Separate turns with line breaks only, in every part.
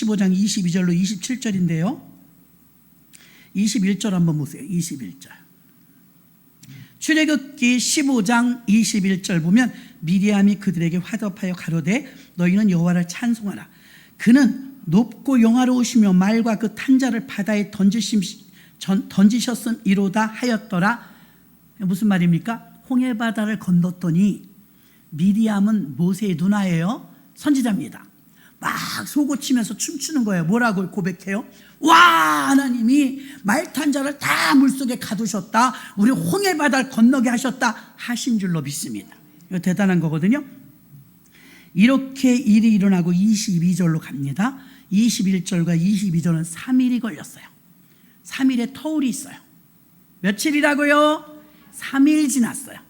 15장 22절로 27절인데요 21절 한번 보세요. 21절 출애굽기 15장 21절 보면 미리암이 그들에게 화답하여 가로되 너희는 여호와를 찬송하라. 그는 높고 영화로우시며 말과 그 탄자를 바다에 던지셨음이로다 하였더라. 무슨 말입니까? 홍해바다를 건넜더니 미리암은 모세의 누나예요. 선지자입니다. 막 속옷치면서 춤추는 거예요. 뭐라고 고백해요? 와, 하나님이 말탄자를 다 물속에 가두셨다, 우리 홍해바다를 건너게 하셨다 하신 줄로 믿습니다. 이거 대단한 거거든요. 이렇게 일이 일어나고 22절로 갑니다. 21절과 22절은 3일이 걸렸어요. 3일의 터울이 있어요. 며칠이라고요? 3일 지났어요.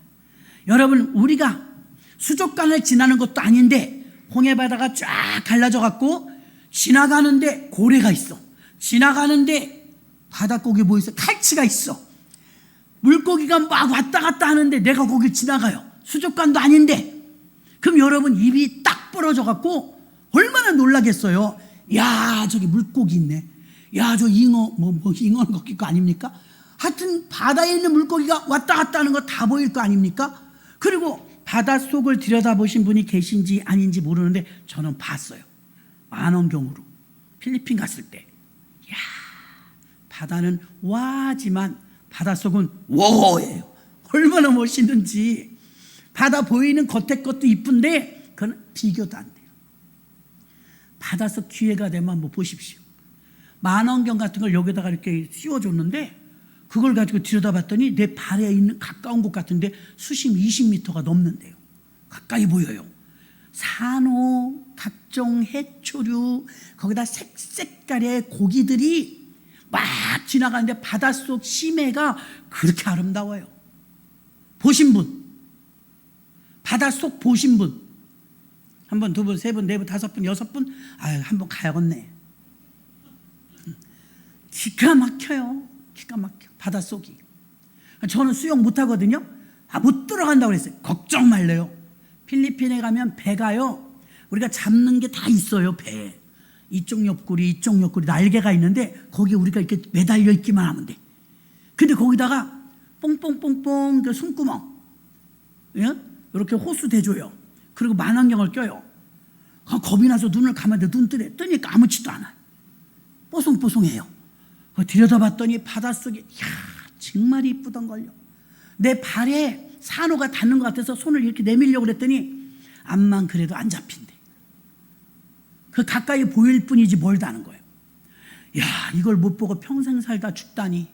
여러분, 우리가 수족관을 지나는 것도 아닌데 홍해바다가 쫙 갈라져 갖고 지나가는데 고래가 있어. 지나가는데 바닷고기 뭐 있어? 칼치가 있어. 물고기가 막 왔다 갔다 하는데 내가 거길 지나가요. 수족관도 아닌데. 그럼 여러분 입이 딱 부러져 갖고 얼마나 놀라겠어요. 야, 저기 물고기 있네. 야, 저 잉어, 잉어는 거길 거 아닙니까? 하여튼 바다에 있는 물고기가 왔다 갔다 하는 거 다 보일 거 아닙니까? 그리고 바닷속을 들여다보신 분이 계신지 아닌지 모르는데 저는 봤어요. 만원경으로 필리핀 갔을 때. 야, 바다는 와지만 바닷속은 워예요. 얼마나 멋있는지. 바다 보이는 겉에 것도 이쁜데 그건 비교도 안 돼요. 바닷속 기회가 되면 한번 보십시오. 만원경 같은 걸 여기다가 이렇게 씌워줬는데 그걸 가지고 들여다봤더니 내 발에 있는 가까운 곳 같은데 수심 20m가 넘는데요. 가까이 보여요. 산호, 각종 해초류, 거기다 색색깔의 고기들이 막 지나가는데 바닷속 심해가 그렇게 아름다워요. 보신 분, 바닷속 보신 분, 한 번, 두 번, 세 번, 네 번, 다섯 번, 여섯 번, 한번 가야겠네. 기가 막혀요. 기가 막혀. 바닷속이. 저는 수영 못하거든요. 못 들어간다고 그랬어요. 걱정 말래요. 필리핀에 가면 배가요, 우리가 잡는 게 다 있어요. 배 이쪽 옆구리 이쪽 옆구리 날개가 있는데 거기 우리가 이렇게 매달려 있기만 하면 돼. 근데 거기다가 뽕뽕뽕뽕 그 숨구멍, 예? 이렇게 호수 대줘요. 그리고 만원경을 껴요. 겁이 나서 눈을 감았는데 눈 뜨니까 아무렇지도 않아요. 뽀송뽀송해요. 들여다봤더니 바닷속에, 이야, 정말 이쁘던걸요. 내 발에 산호가 닿는 것 같아서 손을 이렇게 내밀려고 그랬더니 암만 그래도 안 잡힌대. 그 가까이 보일 뿐이지 멀다는 거예요. 야, 이걸 못 보고 평생 살다 죽다니.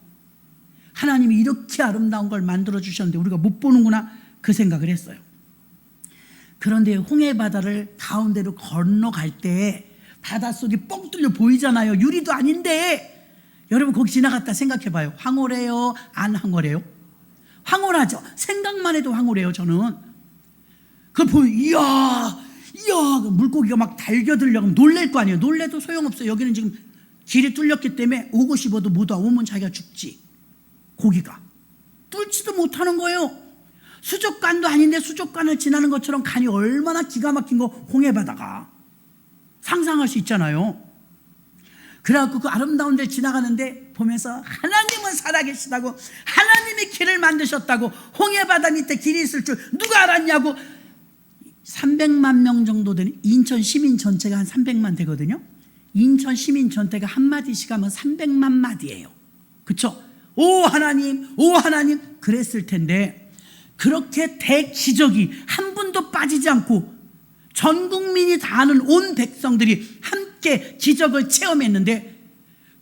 하나님이 이렇게 아름다운 걸 만들어 주셨는데 우리가 못 보는구나, 그 생각을 했어요. 그런데 홍해바다를 가운데로 건너갈 때 바닷속이 뻥 뚫려 보이잖아요. 유리도 아닌데. 여러분 거기 지나갔다 생각해봐요. 황홀해요? 안 황홀해요? 황홀하죠. 생각만 해도 황홀해요. 저는 그걸 보면 이야 물고기가 막 달겨들려고 하면 놀랄 거 아니에요. 놀래도 소용없어요. 여기는 지금 길이 뚫렸기 때문에 오고 싶어도 못 와. 오면 자기가 죽지. 고기가 뚫지도 못하는 거예요. 수족관도 아닌데 수족관을 지나는 것처럼 간이 얼마나 기가 막힌 거. 홍해바다가 상상할 수 있잖아요. 그래갖고 그 아름다운 데를 지나가는데 보면서 하나님은 살아계시다고, 하나님이 길을 만드셨다고, 홍해바다 밑에 길이 있을 줄 누가 알았냐고. 300만 명 정도 되는 인천 시민 전체가 한 300만 되거든요. 인천 시민 전체가 한마디씩 하면 300만 마디예요. 그렇죠? 오 하나님, 오 하나님 그랬을 텐데 그렇게 대기적이 한 분도 빠지지 않고 전 국민이 다 아는 온 백성들이 함께 기적을 체험했는데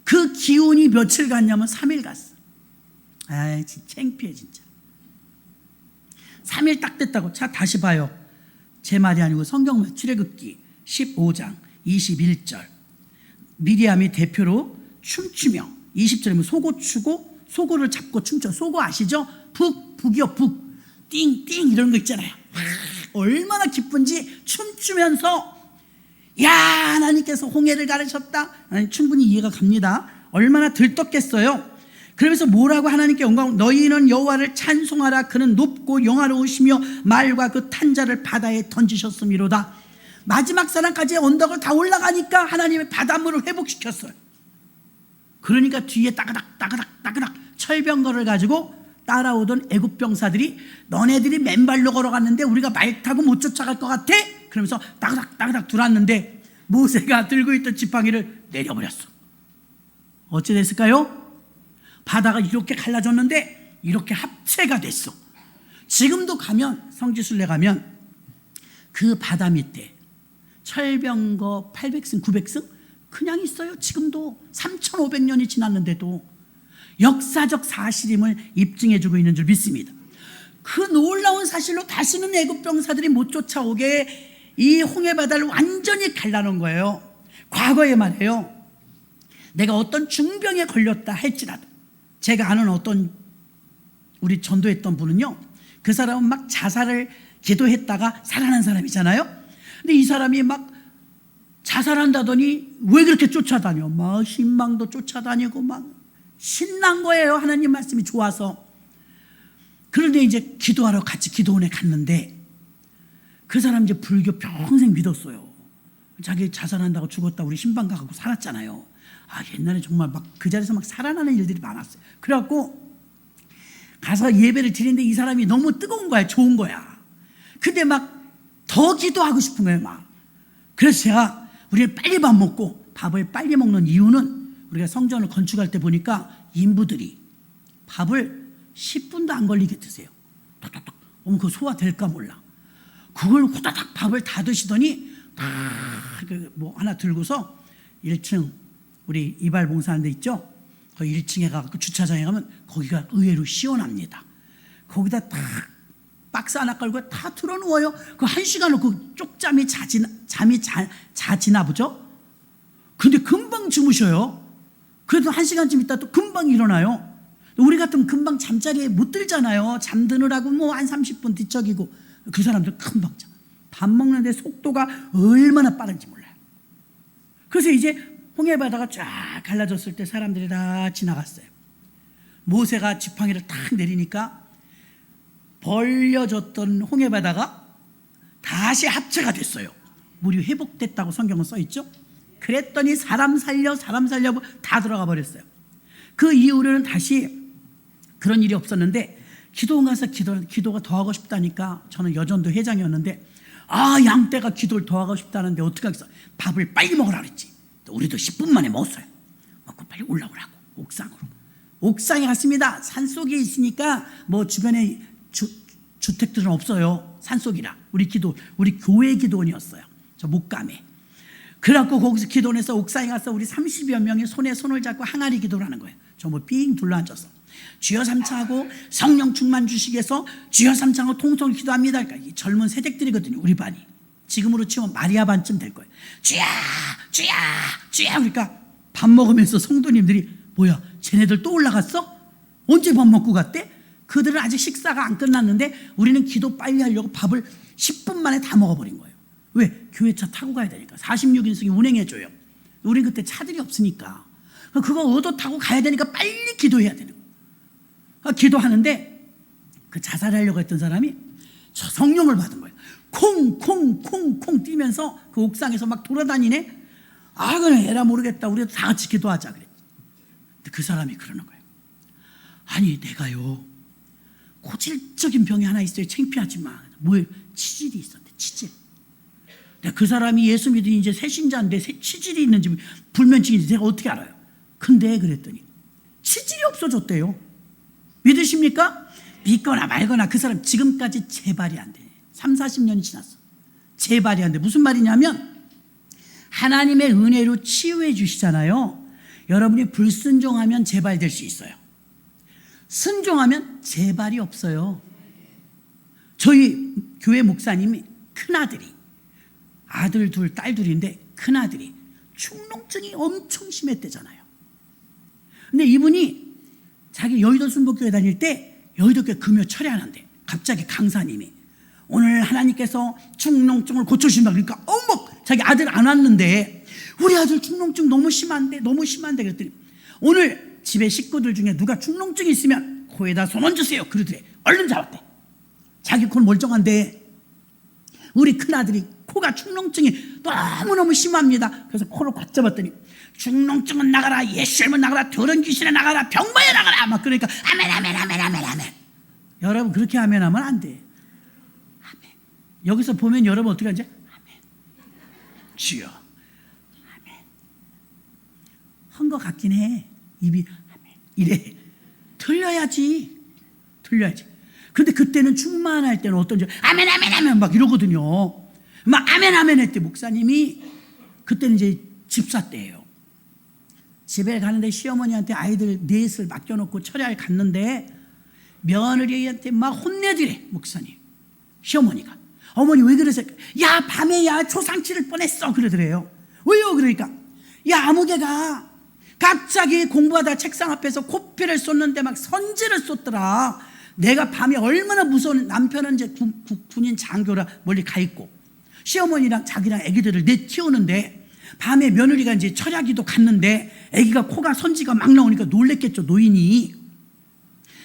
그 기운이 며칠 갔냐면 3일 갔어. 진짜 창피해 진짜. 3일 딱 됐다고. 자, 다시 봐요. 제 말이 아니고 성경 출애굽기 15장 21절. 미리암이 대표로 춤추며, 20절이면 속옷 추고 속옷을 잡고 춤춰. 속옷 아시죠? 북이요, 북. 띵띵 이런 거 있잖아요. 얼마나 기쁜지 춤추면서, 야, 하나님께서 홍해를 가르셨다. 충분히 이해가 갑니다. 얼마나 들떴겠어요. 그러면서 뭐라고 하나님께 영광, 너희는 여호와를 찬송하라. 그는 높고 영화로우시며 말과 그 탄자를 바다에 던지셨음이로다. 마지막 사람까지 언덕을 다 올라가니까 하나님의 바닷물을 회복시켰어요. 그러니까 뒤에 따그닥 철병거를 가지고 따라오던 애굽 병사들이 너네들이 맨발로 걸어갔는데 우리가 말 타고 못 쫓아갈 것 같아? 그러면서 따그닥 들어왔는데 모세가 들고 있던 지팡이를 내려버렸어. 어찌 됐을까요? 바다가 이렇게 갈라졌는데 이렇게 합체가 됐어. 지금도 가면, 성지순례 가면 그 바다 밑에 철병거 800승 900승 그냥 있어요. 지금도 3500년이 지났는데도 역사적 사실임을 입증해주고 있는 줄 믿습니다. 그 놀라운 사실로 다시는 애굽 병사들이 못 쫓아오게 이 홍해바다를 완전히 갈라놓은 거예요. 과거에 말이에요. 내가 어떤 중병에 걸렸다 할지라도, 제가 아는 어떤 우리 전도했던 분은요, 그 사람은 막 자살을 기도했다가 살아난 사람이잖아요. 근데 이 사람이 막 자살한다더니 왜 그렇게 쫓아다녀? 막 신망도 쫓아다니고 막 신난 거예요. 하나님 말씀이 좋아서. 그런데 이제 기도하러 같이 기도원에 갔는데 그 사람 이제 불교 평생 믿었어요. 자기 자살한다고 죽었다 우리 신방 가고 살았잖아요. 옛날에 정말 막 그 자리에서 막 살아나는 일들이 많았어요. 그래갖고 가서 예배를 드리는데 이 사람이 너무 뜨거운 거야. 좋은 거야. 근데 막 더 기도하고 싶은 거예요. 막. 그래서 제가 우리는 빨리 밥 먹고, 밥을 빨리 먹는 이유는 우리가 성전을 건축할 때 보니까 인부들이 밥을 10분도 안 걸리게 드세요. 톡톡톡. 그거 소화될까 몰라. 그걸 후다닥 밥을 다 드시더니 뭐 하나 들고서 1층 우리 이발 봉사하는 데 있죠? 그 1층에 가서 주차장에 가면 거기가 의외로 시원합니다. 거기다 딱 박스 하나 깔고 다 틀어놓아요. 그 1시간을 그 쪽잠이 잠이 자지나 보죠? 근데 금방 주무셔요. 그래도 1시간쯤 있다 또 금방 일어나요. 우리 같으면 금방 잠자리에 못 들잖아요. 잠드느라고 뭐 한 30분 뒤척이고. 그 사람들 금방 자. 밥 먹는데 속도가 얼마나 빠른지 몰라요. 그래서 이제 홍해바다가 쫙 갈라졌을 때 사람들이 다 지나갔어요. 모세가 지팡이를 탁 내리니까 벌려졌던 홍해바다가 다시 합체가 됐어요. 물이 회복됐다고 성경은 써있죠. 그랬더니 사람 살려 다 들어가 버렸어요. 그 이후로는 다시 그런 일이 없었는데, 기도원 가서 기도가 더 하고 싶다니까, 저는 여전도 회장이었는데 양떼가 기도를 더 하고 싶다는데 어떻게 하겠어. 밥을 빨리 먹으라 그랬지. 우리도 10분 만에 먹었어요. 먹고 빨리 올라오라고. 옥상에 갔습니다. 산속에 있으니까 뭐 주변에 주택들은 없어요. 산속이라. 우리 교회 기도원이었어요. 저 목감에. 그래갖고 거기서 기도원에서 옥상에 가서 우리 30여 명이 손에 손을 잡고 항아리 기도를 하는 거예요. 저 뭐 삥 둘러앉아서 주여 삼창하고 성령 충만 주시기 위해서 주여 삼창하고 통성을 기도합니다. 그러니까 이 젊은 세댁들이거든요. 우리 반이. 지금으로 치면 마리아 반쯤 될 거예요. 주야 그러니까 밥 먹으면서 성도님들이 뭐야 쟤네들 또 올라갔어? 언제 밥 먹고 갔대? 그들은 아직 식사가 안 끝났는데 우리는 기도 빨리 하려고 밥을 10분 만에 다 먹어버린 거예요. 왜? 교회차 타고 가야 되니까. 46인승이 운행해줘요. 우린 그때 차들이 없으니까 그거 얻어 타고 가야 되니까 빨리 기도해야 되는 거예요. 기도하는데 그 자살하려고 했던 사람이 저 성령을 받은 거예요. 콩 뛰면서 그 옥상에서 막 돌아다니네. 그래 에라 모르겠다. 우리도 다 같이 기도하자 그랬지. 근데 그 사람이 그러는 거예요. 아니 내가요 고질적인 병이 하나 있어요. 창피하지 마. 뭐예요? 치질이 있었대. 치질. 그 사람이 예수 믿은 이제 새신자인데 치질이 있는지 불면증인지 제가 어떻게 알아요? 근데 그랬더니 치질이 없어졌대요. 믿으십니까? 믿거나 말거나 그 사람 지금까지 재발이 안 돼. 30-40년이 지났어. 재발이 안 돼. 무슨 말이냐면 하나님의 은혜로 치유해 주시잖아요. 여러분이 불순종하면 재발될 수 있어요. 순종하면 재발이 없어요. 저희 교회 목사님이 큰아들이 아들 둘, 딸 둘인데 큰아들이 축농증이 엄청 심했대잖아요. 근데 이분이 자기 여의도 순복교회 다닐 때 여의도교회 금요 철회하는데 갑자기 강사님이 오늘 하나님께서 축농증을 고쳐주신다 그러니까 자기 아들 안 왔는데 우리 아들 축농증 너무 심한데 그랬더니 오늘 집에 식구들 중에 누가 축농증이 있으면 코에다 손 얹으세요 그러더래. 얼른 잡았대. 자기 코 멀쩡한데 우리 큰아들이 코가 축농증이 너무너무 심합니다. 그래서 코를 꽉 잡았더니 축농증은 나가라, 예수님은 나가라, 더러운 귀신에 나가라, 병마에 나가라 막 그러니까 아멘 아멘 아멘 아멘 아멘. 여러분 그렇게 아멘하면 안 돼. 아멘. 여기서 보면 여러분 어떻게 하지? 아멘. 주여 아멘. 한 것 같긴 해. 입이 아멘 이래. 틀려야지. 근데 그때는 충만할 때는 어떤지 아멘 아멘 아멘 막 이러거든요. 막 아멘 아멘 했대. 목사님이 그때는 이제 집사 때예요. 집에 가는데 시어머니한테 아이들 넷을 맡겨놓고 철야에 갔는데 며느리한테 막 혼내드래. 목사님 시어머니가 어머니 왜 그러세요? 야 밤에 야 초상치를 뻔했어 그러더래요. 왜요? 그러니까 야 아무개가 갑자기 공부하다 책상 앞에서 코피를 쏟는데 막 선지를 쏟더라. 내가 밤에 얼마나 무서운, 남편은 이제 군인 장교라 멀리 가 있고 시어머니랑 자기랑 아기들을 내 키우는데 밤에 며느리가 이제 철야기도 갔는데 아기가 코가 선지가 막 나오니까 놀랬겠죠. 노인이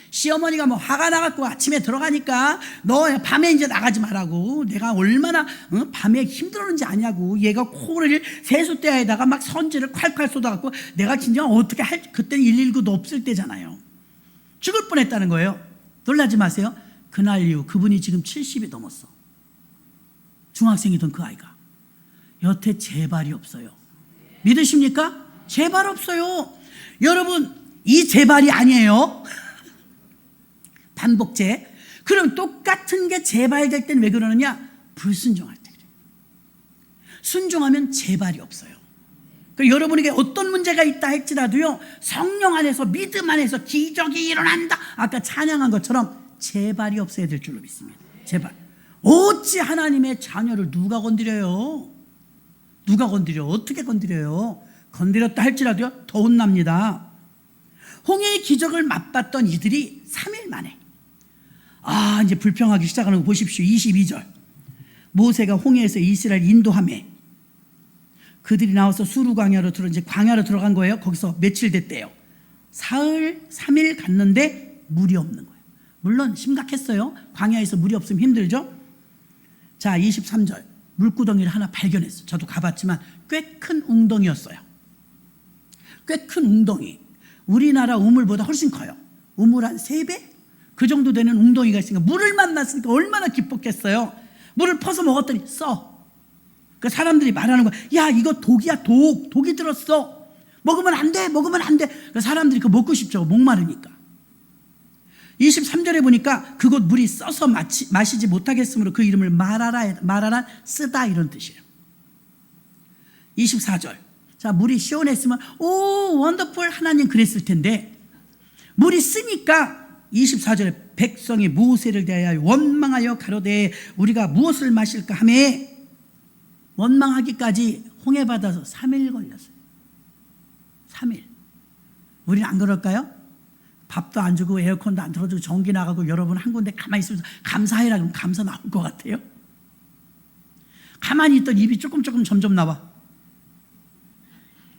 시어머니가 뭐 화가 나갖고 아침에 들어가니까 너 밤에 이제 나가지 말라고. 내가 얼마나 밤에 힘들었는지 아냐고. 얘가 코를 세숫대야에다가 막 선지를 콸콸 쏟아갖고 내가 진짜 어떻게 그때는 119도 없을 때잖아요. 죽을 뻔했다는 거예요. 놀라지 마세요. 그날 이후 그분이 지금 70이 넘었어. 중학생이던 그 아이가 여태 재발이 없어요. 믿으십니까? 재발 없어요. 여러분 이 재발이 아니에요. 반복재. 그럼 똑같은 게 재발될 땐 왜 그러느냐? 불순종할 때 그래요. 순종하면 재발이 없어요. 그러니까 여러분에게 어떤 문제가 있다 할지라도요, 성령 안에서 믿음 안에서 기적이 일어난다. 아까 찬양한 것처럼 재발이 없어야 될 줄로 믿습니다. 재발. 어찌 하나님의 자녀를 누가 건드려요? 누가 건드려? 어떻게 건드려요? 건드렸다 할지라도요 더 혼납니다. 홍해의 기적을 맛봤던 이들이 3일 만에 이제 불평하기 시작하는 거 보십시오. 22절. 모세가 홍해에서 이스라엘 인도하며 그들이 나와서 수르 광야로 이제 광야로 들어간 거예요. 거기서 며칠 됐대요. 사흘 3일 갔는데 물이 없는 거예요. 물론 심각했어요. 광야에서 물이 없으면 힘들죠. 자 23절. 물구덩이를 하나 발견했어요. 저도 가봤지만 꽤 큰 웅덩이였어요. 꽤 큰 웅덩이. 우리나라 우물보다 훨씬 커요. 우물 한 3배? 그 정도 되는 웅덩이가 있으니까 물을 만났으니까 얼마나 기뻤겠어요. 물을 퍼서 먹었더니 써. 그 사람들이 말하는 거야. 야 이거 독이야 독. 독이 들었어. 먹으면 안 돼. 먹으면 안 돼. 그 사람들이 그거 먹고 싶죠. 목마르니까. 23절에 보니까 그곳 물이 써서 마시지 못하겠으므로 그 이름을 마라란 쓰다 이런 뜻이에요. 24절. 자 물이 시원했으면 오 원더풀 하나님 그랬을 텐데 물이 쓰니까 24절에 백성이 모세를 대하여 원망하여 가로되 우리가 무엇을 마실까 하며 원망하기까지 홍해바다에서 3일 걸렸어요. 3일. 우리는 안 그럴까요? 밥도 안 주고 에어컨도 안 틀어주고 전기 나가고 여러분 한 군데 가만히 있으면서 감사해라 그러면 감사 나올 것 같아요? 가만히 있던 입이 조금 점점 나와.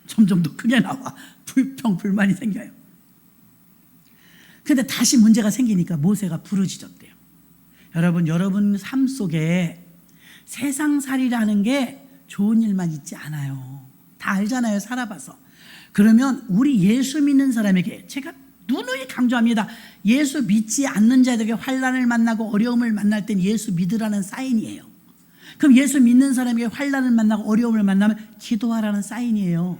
점점 더 크게 나와. 불평 불만이 생겨요. 근데 다시 문제가 생기니까 모세가 부르짖었대요. 여러분 삶 속에 세상살이라는 게 좋은 일만 있지 않아요. 다 알잖아요. 살아봐서. 그러면 우리 예수 믿는 사람에게 제가 누누이 강조합니다. 예수 믿지 않는 자들에게 환난을 만나고 어려움을 만날 땐 예수 믿으라는 사인이에요. 그럼 예수 믿는 사람에게 환난을 만나고 어려움을 만나면 기도하라는 사인이에요.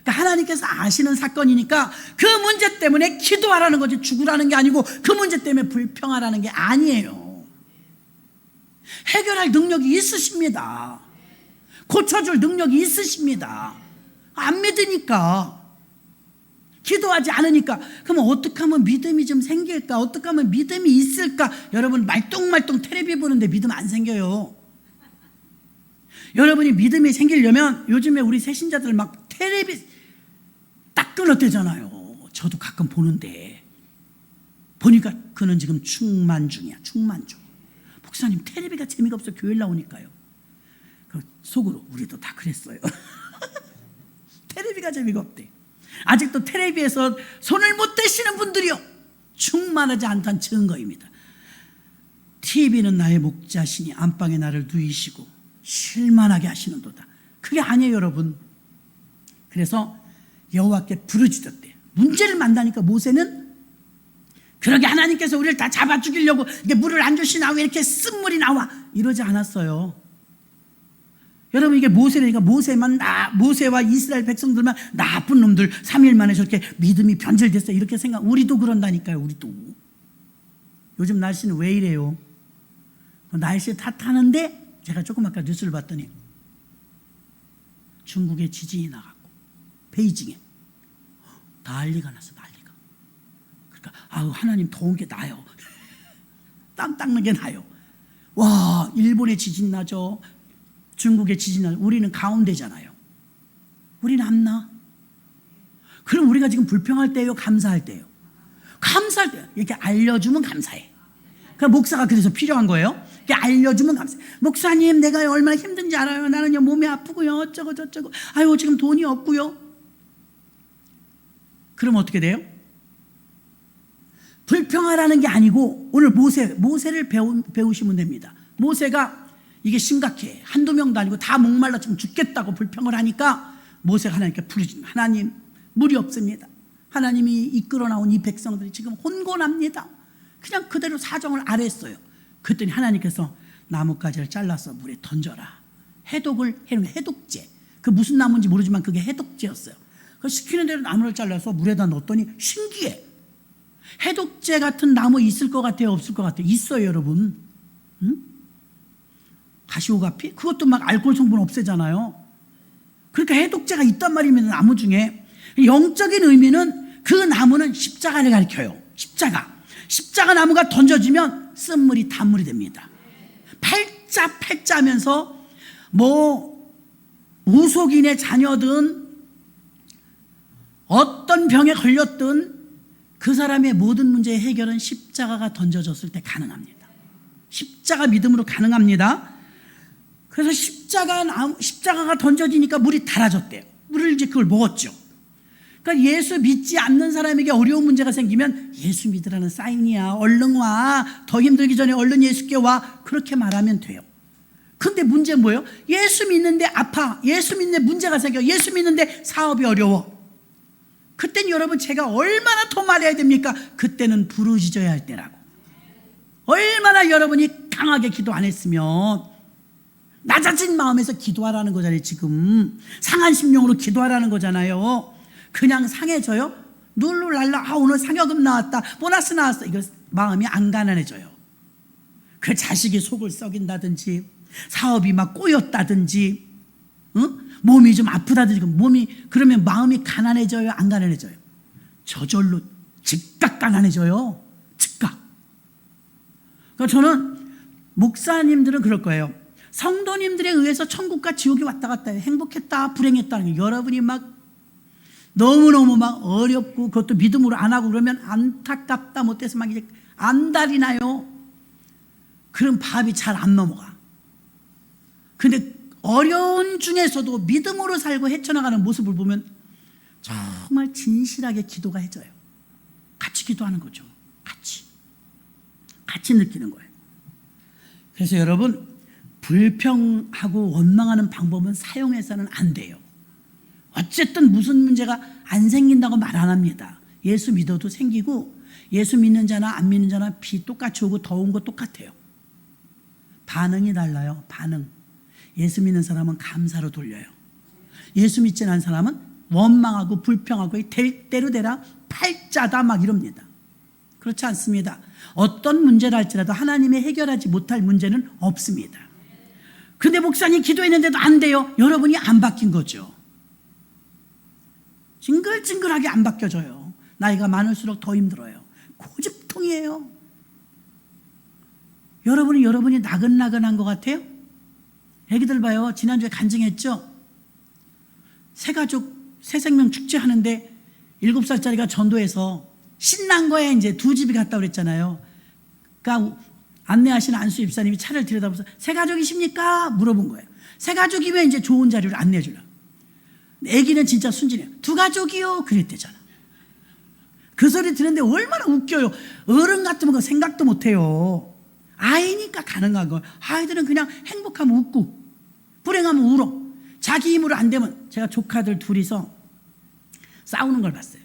그러니까 하나님께서 아시는 사건이니까 그 문제 때문에 기도하라는 거지 죽으라는 게 아니고 그 문제 때문에 불평하라는 게 아니에요. 해결할 능력이 있으십니다. 고쳐줄 능력이 있으십니다. 안 믿으니까, 기도하지 않으니까. 그러면 어떻게 하면 믿음이 좀 생길까? 어떻게 하면 믿음이 있을까? 여러분 말똥말똥 텔레비 보는데 믿음 안 생겨요. 여러분이 믿음이 생기려면 요즘에 우리 새신자들 막 텔레비 딱 끊었대잖아요. 저도 가끔 보는데 보니까 그는 지금 충만 중이야. 충만 중. 목사님 텔레비가 재미가 없어 교회 나오니까요. 그 속으로 우리도 다 그랬어요. 텔레비가 재미가 없대. 아직도 텔레비에서 손을 못 대시는 분들이요 충만하지 않다는 증거입니다. TV는 나의 목자시니 안방에 나를 누이시고 실만하게 하시는도다. 그게 아니에요, 여러분. 그래서 여호와께 부르짖었대요. 문제를 만나니까 모세는 그러게 하나님께서 우리를 다 잡아 죽이려고 이게 물을 안 주시나 왜 이렇게 쓴물이 나와 이러지 않았어요. 여러분, 이게 모세니까 모세와 이스라엘 백성들만 나쁜 놈들 3일 만에 저렇게 믿음이 변절됐어요 이렇게 생각. 우리도 그런다니까요. 우리도. 요즘 날씨는 왜 이래요? 날씨 탓하는데 제가 조금 아까 뉴스를 봤더니 중국에 지진이 나갔고 베이징에 난리가 났어. 난리가. 그러니까 하나님 더운 게 나요. 땀 닦는 게 나요. 와, 일본에 지진 나죠. 중국에 지진 나죠. 우리는 가운데잖아요. 우리는 안 나. 그럼 우리가 지금 불평할 때예요, 감사할 때예요? 감사할 때요. 이렇게 알려주면 감사해. 그러니까 목사가 그래서 필요한 거예요. 이렇게 알려주면 감사해. 목사님, 내가 얼마나 힘든지 알아요. 나는요 몸이 아프고요, 어쩌고 저쩌고. 아유, 지금 돈이 없고요. 그럼 어떻게 돼요? 불평하라는 게 아니고 오늘 모세를 배우시면 됩니다. 모세가 이게 심각해. 한두 명도 아니고 다 목말라 지금 죽겠다고 불평을 하니까 모세가 하나님께 부르짖는, 하나님, 물이 없습니다. 하나님이 이끌어 나온 이 백성들이 지금 혼곤합니다. 그냥 그대로 사정을 아랬어요. 그랬더니 하나님께서 나뭇가지를 잘라서 물에 던져라. 해독을 해놓은 해독제. 그 무슨 나무인지 모르지만 그게 해독제였어요. 그 시키는 대로 나무를 잘라서 물에다 넣었더니 신기해. 해독제 같은 나무 있을 것 같아요, 없을 것 같아요? 있어요, 여러분. 응? 가시오가피? 그것도 막 알코올 성분 없애잖아요. 그러니까 해독제가 있단 말입니다, 나무 중에. 영적인 의미는 그 나무는 십자가를 가리켜요. 십자가 나무가 던져지면 쓴물이 단물이 됩니다. 팔자 하면서 무속인의 자녀든 어떤 병에 걸렸든 그 사람의 모든 문제의 해결은 십자가가 던져졌을 때 가능합니다. 십자가 믿음으로 가능합니다. 그래서 십자가가 던져지니까 물이 달아졌대요. 물을 이제 그걸 먹었죠. 그러니까 예수 믿지 않는 사람에게 어려운 문제가 생기면 예수 믿으라는 사인이야. 얼른 와. 더 힘들기 전에 얼른 예수께 와. 그렇게 말하면 돼요. 근데 문제는 뭐예요? 예수 믿는데 아파. 예수 믿는데 문제가 생겨. 예수 믿는데 사업이 어려워. 그때는 여러분 제가 얼마나 더 말해야 됩니까? 그때는 부르짖어야 할 때라고. 얼마나 여러분이 강하게 기도 안 했으면 낮아진 마음에서 기도하라는 거잖아요. 지금 상한 심령으로 기도하라는 거잖아요. 그냥 상해져요? 룰루랄라, 오늘 상여금 나왔다, 보너스 나왔어. 이거 마음이 안 가난해져요. 그 자식이 속을 썩인다든지 사업이 막 꼬였다든지 몸이 좀 아프다든지 그러면 마음이 가난해져요, 안 가난해져요? 저절로 즉각 가난해져요. 즉각. 그러니까 저는 목사님들은 그럴 거예요. 성도님들에 의해서 천국과 지옥이 왔다 갔다 해요. 행복했다, 불행했다는 게. 여러분이 막 너무너무 막 어렵고 그것도 믿음으로 안 하고 그러면 안타깝다 못해서 막 이제 안달이 나요. 그럼 밥이 잘 안 넘어가. 근데 어려운 중에서도 믿음으로 살고 헤쳐나가는 모습을 보면 정말 진실하게 기도가 해져요. 같이 기도하는 거죠. 같이 느끼는 거예요. 그래서 여러분, 불평하고 원망하는 방법은 사용해서는 안 돼요. 어쨌든 무슨 문제가 안 생긴다고 말 안 합니다. 예수 믿어도 생기고 예수 믿는 자나 안 믿는 자나 비 똑같이 오고 더운 거 똑같아요. 반응이 달라요. 반응. 예수 믿는 사람은 감사로 돌려요. 예수 믿지 않은 사람은 원망하고 불평하고 될 대로 되라, 팔자다 막 이럽니다. 그렇지 않습니다. 어떤 문제를 할지라도 하나님이 해결하지 못할 문제는 없습니다. 근데 목사님 기도했는데도 안 돼요. 여러분이 안 바뀐 거죠. 징글징글하게 안 바뀌어져요. 나이가 많을수록 더 힘들어요. 고집통이에요. 여러분이 나긋나긋한 것 같아요? 애기들 봐요. 지난주에 간증했죠? 새생명 축제 하는데 7살짜리가 전도해서 신난 거에 이제 두 집이 갔다 그랬잖아요. 그러니까 안내하시는 안수 입사님이 차를 들여다보면서 새가족이십니까? 물어본 거예요. 새가족이면 이제 좋은 자료를 안내해 주려고. 애기는 진짜 순진해요. 2가족이요? 그랬대잖아. 그 소리 듣는데 얼마나 웃겨요. 어른 같으면 그 생각도 못해요. 아이니까 가능한 거예요. 아이들은 그냥 행복하면 웃고 불행하면 울어. 자기 힘으로 안 되면, 제가 조카들 둘이서 싸우는 걸 봤어요.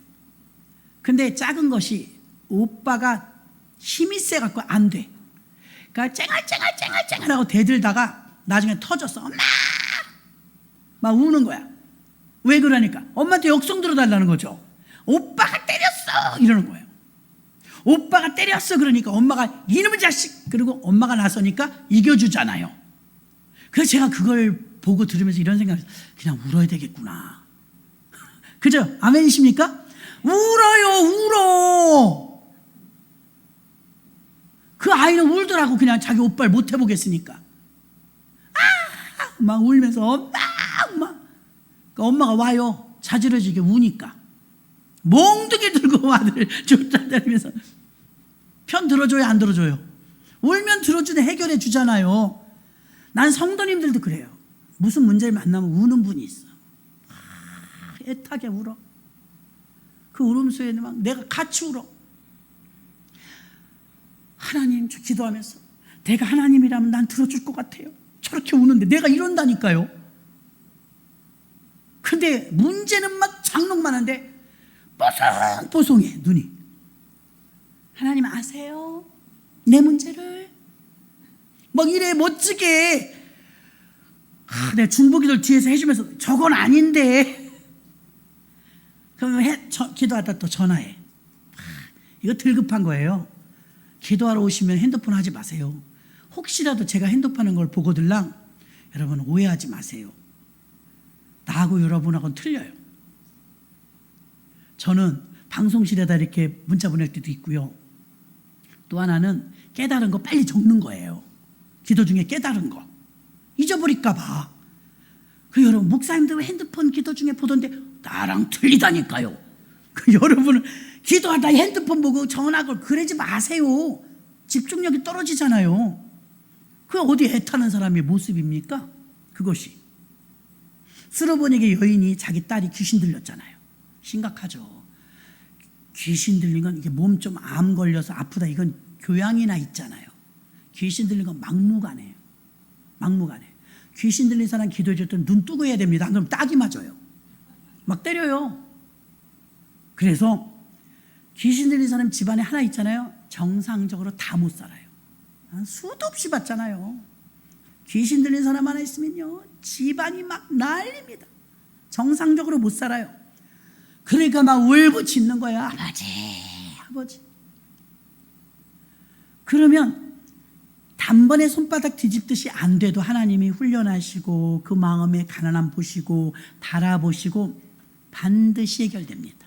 근데 작은 것이 오빠가 힘이 세갖고 안 돼. 그러니까 쨍알쨍알하고 대들다가 나중에 터졌어. 엄마! 막 우는 거야. 왜 그러니까? 엄마한테 역성 들어달라는 거죠. 오빠가 때렸어! 이러는 거예요. 오빠가 때렸어! 그러니까 엄마가 이놈의 자식! 그리고 엄마가 나서니까 이겨주잖아요. 그래서 제가 그걸 보고 들으면서 이런 생각을 했어요. 그냥 울어야 되겠구나. 그죠? 아멘이십니까? 울어요, 울어! 그 아이는 울더라고. 그냥 자기 오빠를 못 해보겠으니까. 막 울면서 엄마! 그러니까 엄마가 와요. 자지러지게 우니까. 몽둥이 들고 아들 쫓아다니면서 편 들어줘요, 안 들어줘요? 울면 들어주네, 해결해 주잖아요. 난 성도님들도 그래요. 무슨 문제를 만나면 우는 분이 있어. 애타게 울어. 그 울음소리에 막 내가 같이 울어. 하나님, 저 기도하면서 내가 하나님이라면 난 들어줄 것 같아요. 저렇게 우는데 내가 이런다니까요. 근데 문제는 막 장롱만 한데 뽀송뽀송해 눈이. 하나님 아세요? 내 문제를. 막 이래 멋지게. 내 중보기도를 뒤에서 해주면서 저건 아닌데. 그러면 기도하다 또 전화해. 이거 들급한 거예요. 기도하러 오시면 핸드폰 하지 마세요. 혹시라도 제가 핸드폰 하는 걸 보고들랑 여러분 오해하지 마세요. 나하고 여러분하고는 틀려요. 저는 방송실에다 이렇게 문자 보낼 때도 있고요. 또 하나는 깨달은 거 빨리 적는 거예요. 기도 중에 깨달은 거 잊어버릴까 봐. 그 여러분 목사님들 핸드폰 기도 중에 보던데 나랑 틀리다니까요. 그 여러분은 기도하다 핸드폰 보고 전화 걸 그러지 마세요. 집중력이 떨어지잖아요. 그 어디 애타는 사람의 모습입니까? 그것이. 스로보닉의 여인이 자기 딸이 귀신 들렸잖아요. 심각하죠. 귀신 들린 건 이게 몸 좀 암 걸려서 아프다, 이건 교양이나 있잖아요. 귀신 들린 건 막무가내예요. 막무가내. 귀신 들린 사람 기도해 줄 때 눈 뜨고 해야 됩니다. 안 그러면 딱이 맞아요. 막 때려요. 그래서 귀신 들린 사람 집안에 하나 있잖아요. 정상적으로 다 못 살아요. 수도 없이 봤잖아요. 귀신 들린 사람 하나 있으면요 집안이 막 난립니다. 정상적으로 못 살아요. 그러니까 막 울부짖는 거야. 아버지, 아버지. 그러면 단번에 손바닥 뒤집듯이 안 돼도 하나님이 훈련하시고 그 마음의 가난함 보시고 달아보시고 반드시 해결됩니다.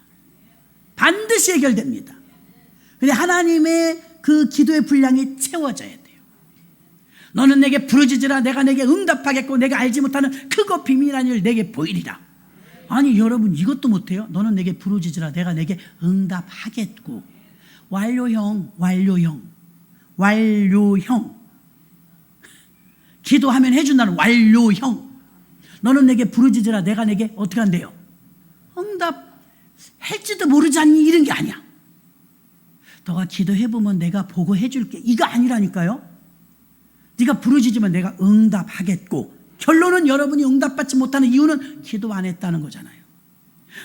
반드시 해결됩니다. 근데 하나님의 그 기도의 분량이 채워져야 돼요. 너는 내게 부르짖으라 내가 내게 응답하겠고 내가 알지 못하는 크고 비밀한 일 내게 보이리라. 아니 여러분 이것도 못해요? 너는 내게 부르짖으라 내가 내게 응답하겠고. 완료형. 기도하면 해준다는 완료형. 너는 내게 부르짖으라 내가 내게 어떻게 한대요? 응답할지도 모르지 않니? 이런 게 아니야. 너가 기도해보면 내가 보고 해줄게. 이거 아니라니까요. 네가 부르짖으면 내가 응답하겠고. 결론은 여러분이 응답받지 못하는 이유는 기도 안 했다는 거잖아요.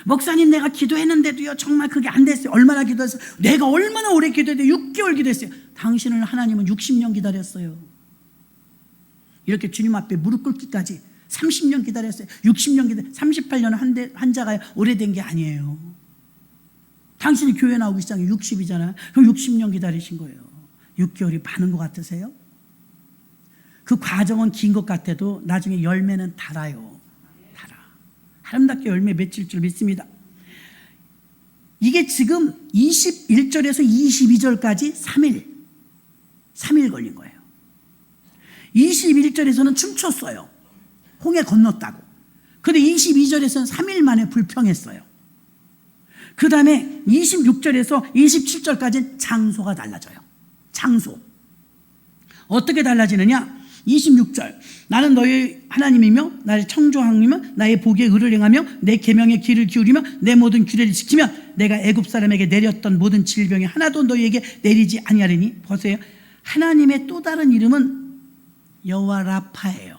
목사님 내가 기도했는데도요 정말 그게 안 됐어요. 얼마나 기도했어요? 내가 얼마나 오래 기도했는데 6개월 기도했어요. 당신을 하나님은 60년 기다렸어요. 이렇게 주님 앞에 무릎 꿇기까지 30년 기다렸어요. 60년 기다렸어요. 38년 환자가 오래된 게 아니에요. 당신이 교회 나오기 시작해 60이잖아요. 그럼 60년 기다리신 거예요. 6개월이 많은 것 같으세요? 그 과정은 긴 것 같아도 나중에 열매는 달아요. 달아. 아름답게 열매 맺힐 줄 믿습니다. 이게 지금 21절에서 22절까지 3일 걸린 거예요. 21절에서는 춤췄어요. 홍해 건넜다고. 근데 22절에서는 3일 만에 불평했어요. 그 다음에 26절에서 27절까지는 장소가 달라져요. 장소. 어떻게 달라지느냐? 26절. 나는 너의 하나님이며 나의 청조하나님이며 나의 보기에 의를 행하며 내 계명에 귀를 기울이며 내 모든 규례를 지키며 내가 애굽 사람에게 내렸던 모든 질병이 하나도 너희에게 내리지 아니하리니. 보세요. 하나님의 또 다른 이름은 여호와 라파예요.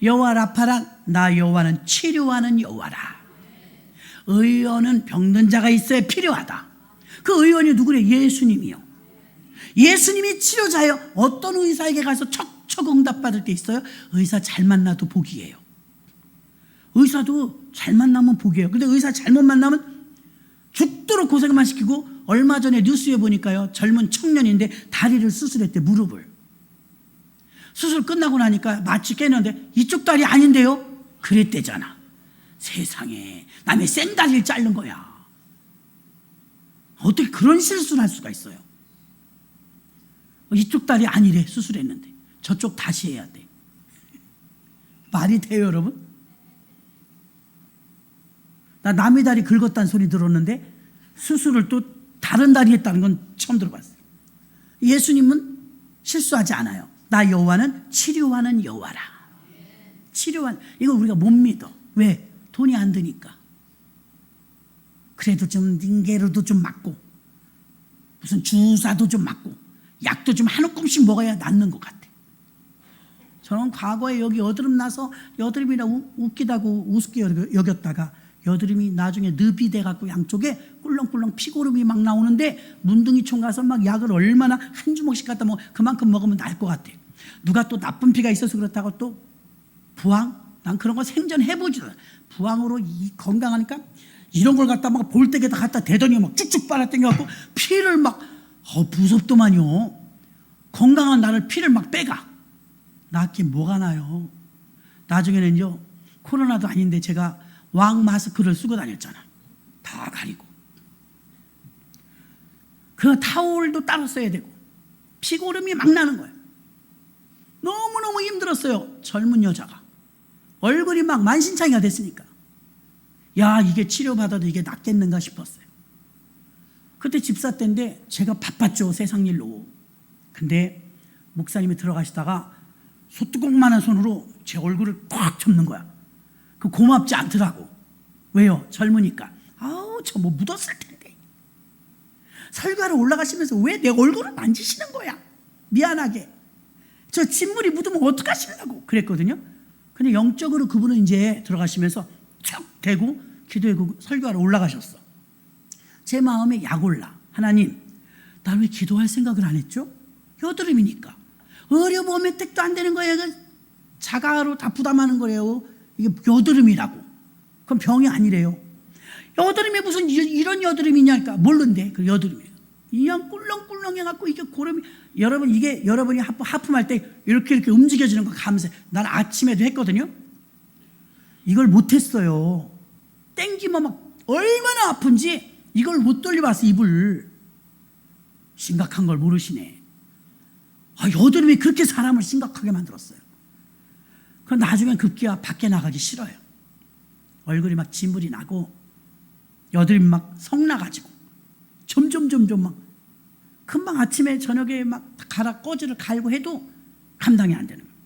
여호와 라파란 나 여호와는 치료하는 여호와라. 의원은 병든 자가 있어야 필요하다. 그 의원이 누구래? 예수님이요. 예수님이 치료자예요. 어떤 의사에게 가서 척척 응답받을 때 있어요? 의사 잘 만나도 복이에요. 의사도 잘 만나면 복이에요. 근데 의사 잘못 만나면 죽도록 고생만 시키고, 얼마 전에 뉴스에 보니까요, 젊은 청년인데 다리를 수술했대. 무릎을. 수술 끝나고 나니까 마취 깼는데 이쪽 다리 아닌데요? 그랬대잖아. 세상에, 남의 생다리를 자른 거야. 어떻게 그런 실수를 할 수가 있어요? 이쪽 다리 아니래. 수술했는데 저쪽 다시 해야 돼. 말이 돼요, 여러분? 나 남의 다리 긁었다는 소리 들었는데 수술을 또 다른 다리 했다는 건 처음 들어봤어요. 예수님은 실수하지 않아요. 나 여호와는 치료하는 여호와라. 치료하는, 이거 우리가 못 믿어. 왜? 돈이 안 드니까. 그래도 좀 링게로도 좀 맞고, 무슨 주사도 좀 맞고, 약도 좀 한 움큼씩 먹어야 낫는 것 같아. 저는 과거에 여기 여드름 나서 여드름이라 웃기다고 우습게 여겼다가 여드름이 나중에 늪이 돼갖고 양쪽에 꿀렁꿀렁 피고름이 막 나오는데 문둥이총 가서 막 약을 얼마나 한 주먹씩 갖다 먹어 그만큼 먹으면 나을 것 같아. 누가 또 나쁜 피가 있어서 그렇다고 또 부항? 난 그런 거 생전해보지도 않아. 부항으로 건강하니까 이런 걸 갖다 막 볼때에다 갖다 대더니 막 쭉쭉 빨아당겨갖고 피를 막 무섭더만요. 건강한 나를 피를 막 빼가. 낫긴 뭐가 나요. 나중에는요, 코로나도 아닌데 제가 왕 마스크를 쓰고 다녔잖아. 다 가리고. 그 타올도 따로 써야 되고 피고름이 막 나는 거예요. 너무너무 힘들었어요. 젊은 여자가 얼굴이 막 만신창이가 됐으니까. 야, 이게 치료받아도 이게 낫겠는가 싶었어요. 그때 집사 때인데 제가 바빴죠, 세상 일로. 근데 목사님이 들어가시다가 소뚜껑만한 손으로 제 얼굴을 꽉 접는 거야. 그 고맙지 않더라고. 왜요? 젊으니까. 아우, 저 뭐 묻었을 텐데. 설교하러 올라가시면서 왜 내 얼굴을 만지시는 거야? 미안하게. 저 진물이 묻으면 어떡하시려고 그랬거든요. 근데 영적으로 그분은 이제 들어가시면서 쭉 대고 기도하고 설교하러 올라가셨어. 제 마음에 약 올라. 하나님, 나 왜 기도할 생각을 안 했죠? 여드름이니까. 의료보험의 택도 안 되는 거예요. 자가로 다 부담하는 거래요. 이게 여드름이라고. 그럼 병이 아니래요. 여드름이 무슨 이런 여드름이냐니까. 모르는데 그 여드름이에요. 그냥 꿀렁꿀렁 해갖고 이게 고름이, 여러분, 이게 여러분이 하품할 때 이렇게 움직여지는 거 감세. 난 아침에도 했거든요. 이걸 못했어요. 땡기면 막 얼마나 아픈지 이걸 못 돌려봤어, 입을. 심각한 걸 모르시네. 여드름이 그렇게 사람을 심각하게 만들었어요. 그럼 나중엔 급기야 밖에 나가기 싫어요. 얼굴이 막 진물이 나고 여드름이 막 성나가지고 점점 막 금방 아침에 저녁에 막 꼬지를 갈고 해도 감당이 안 되는 거예요.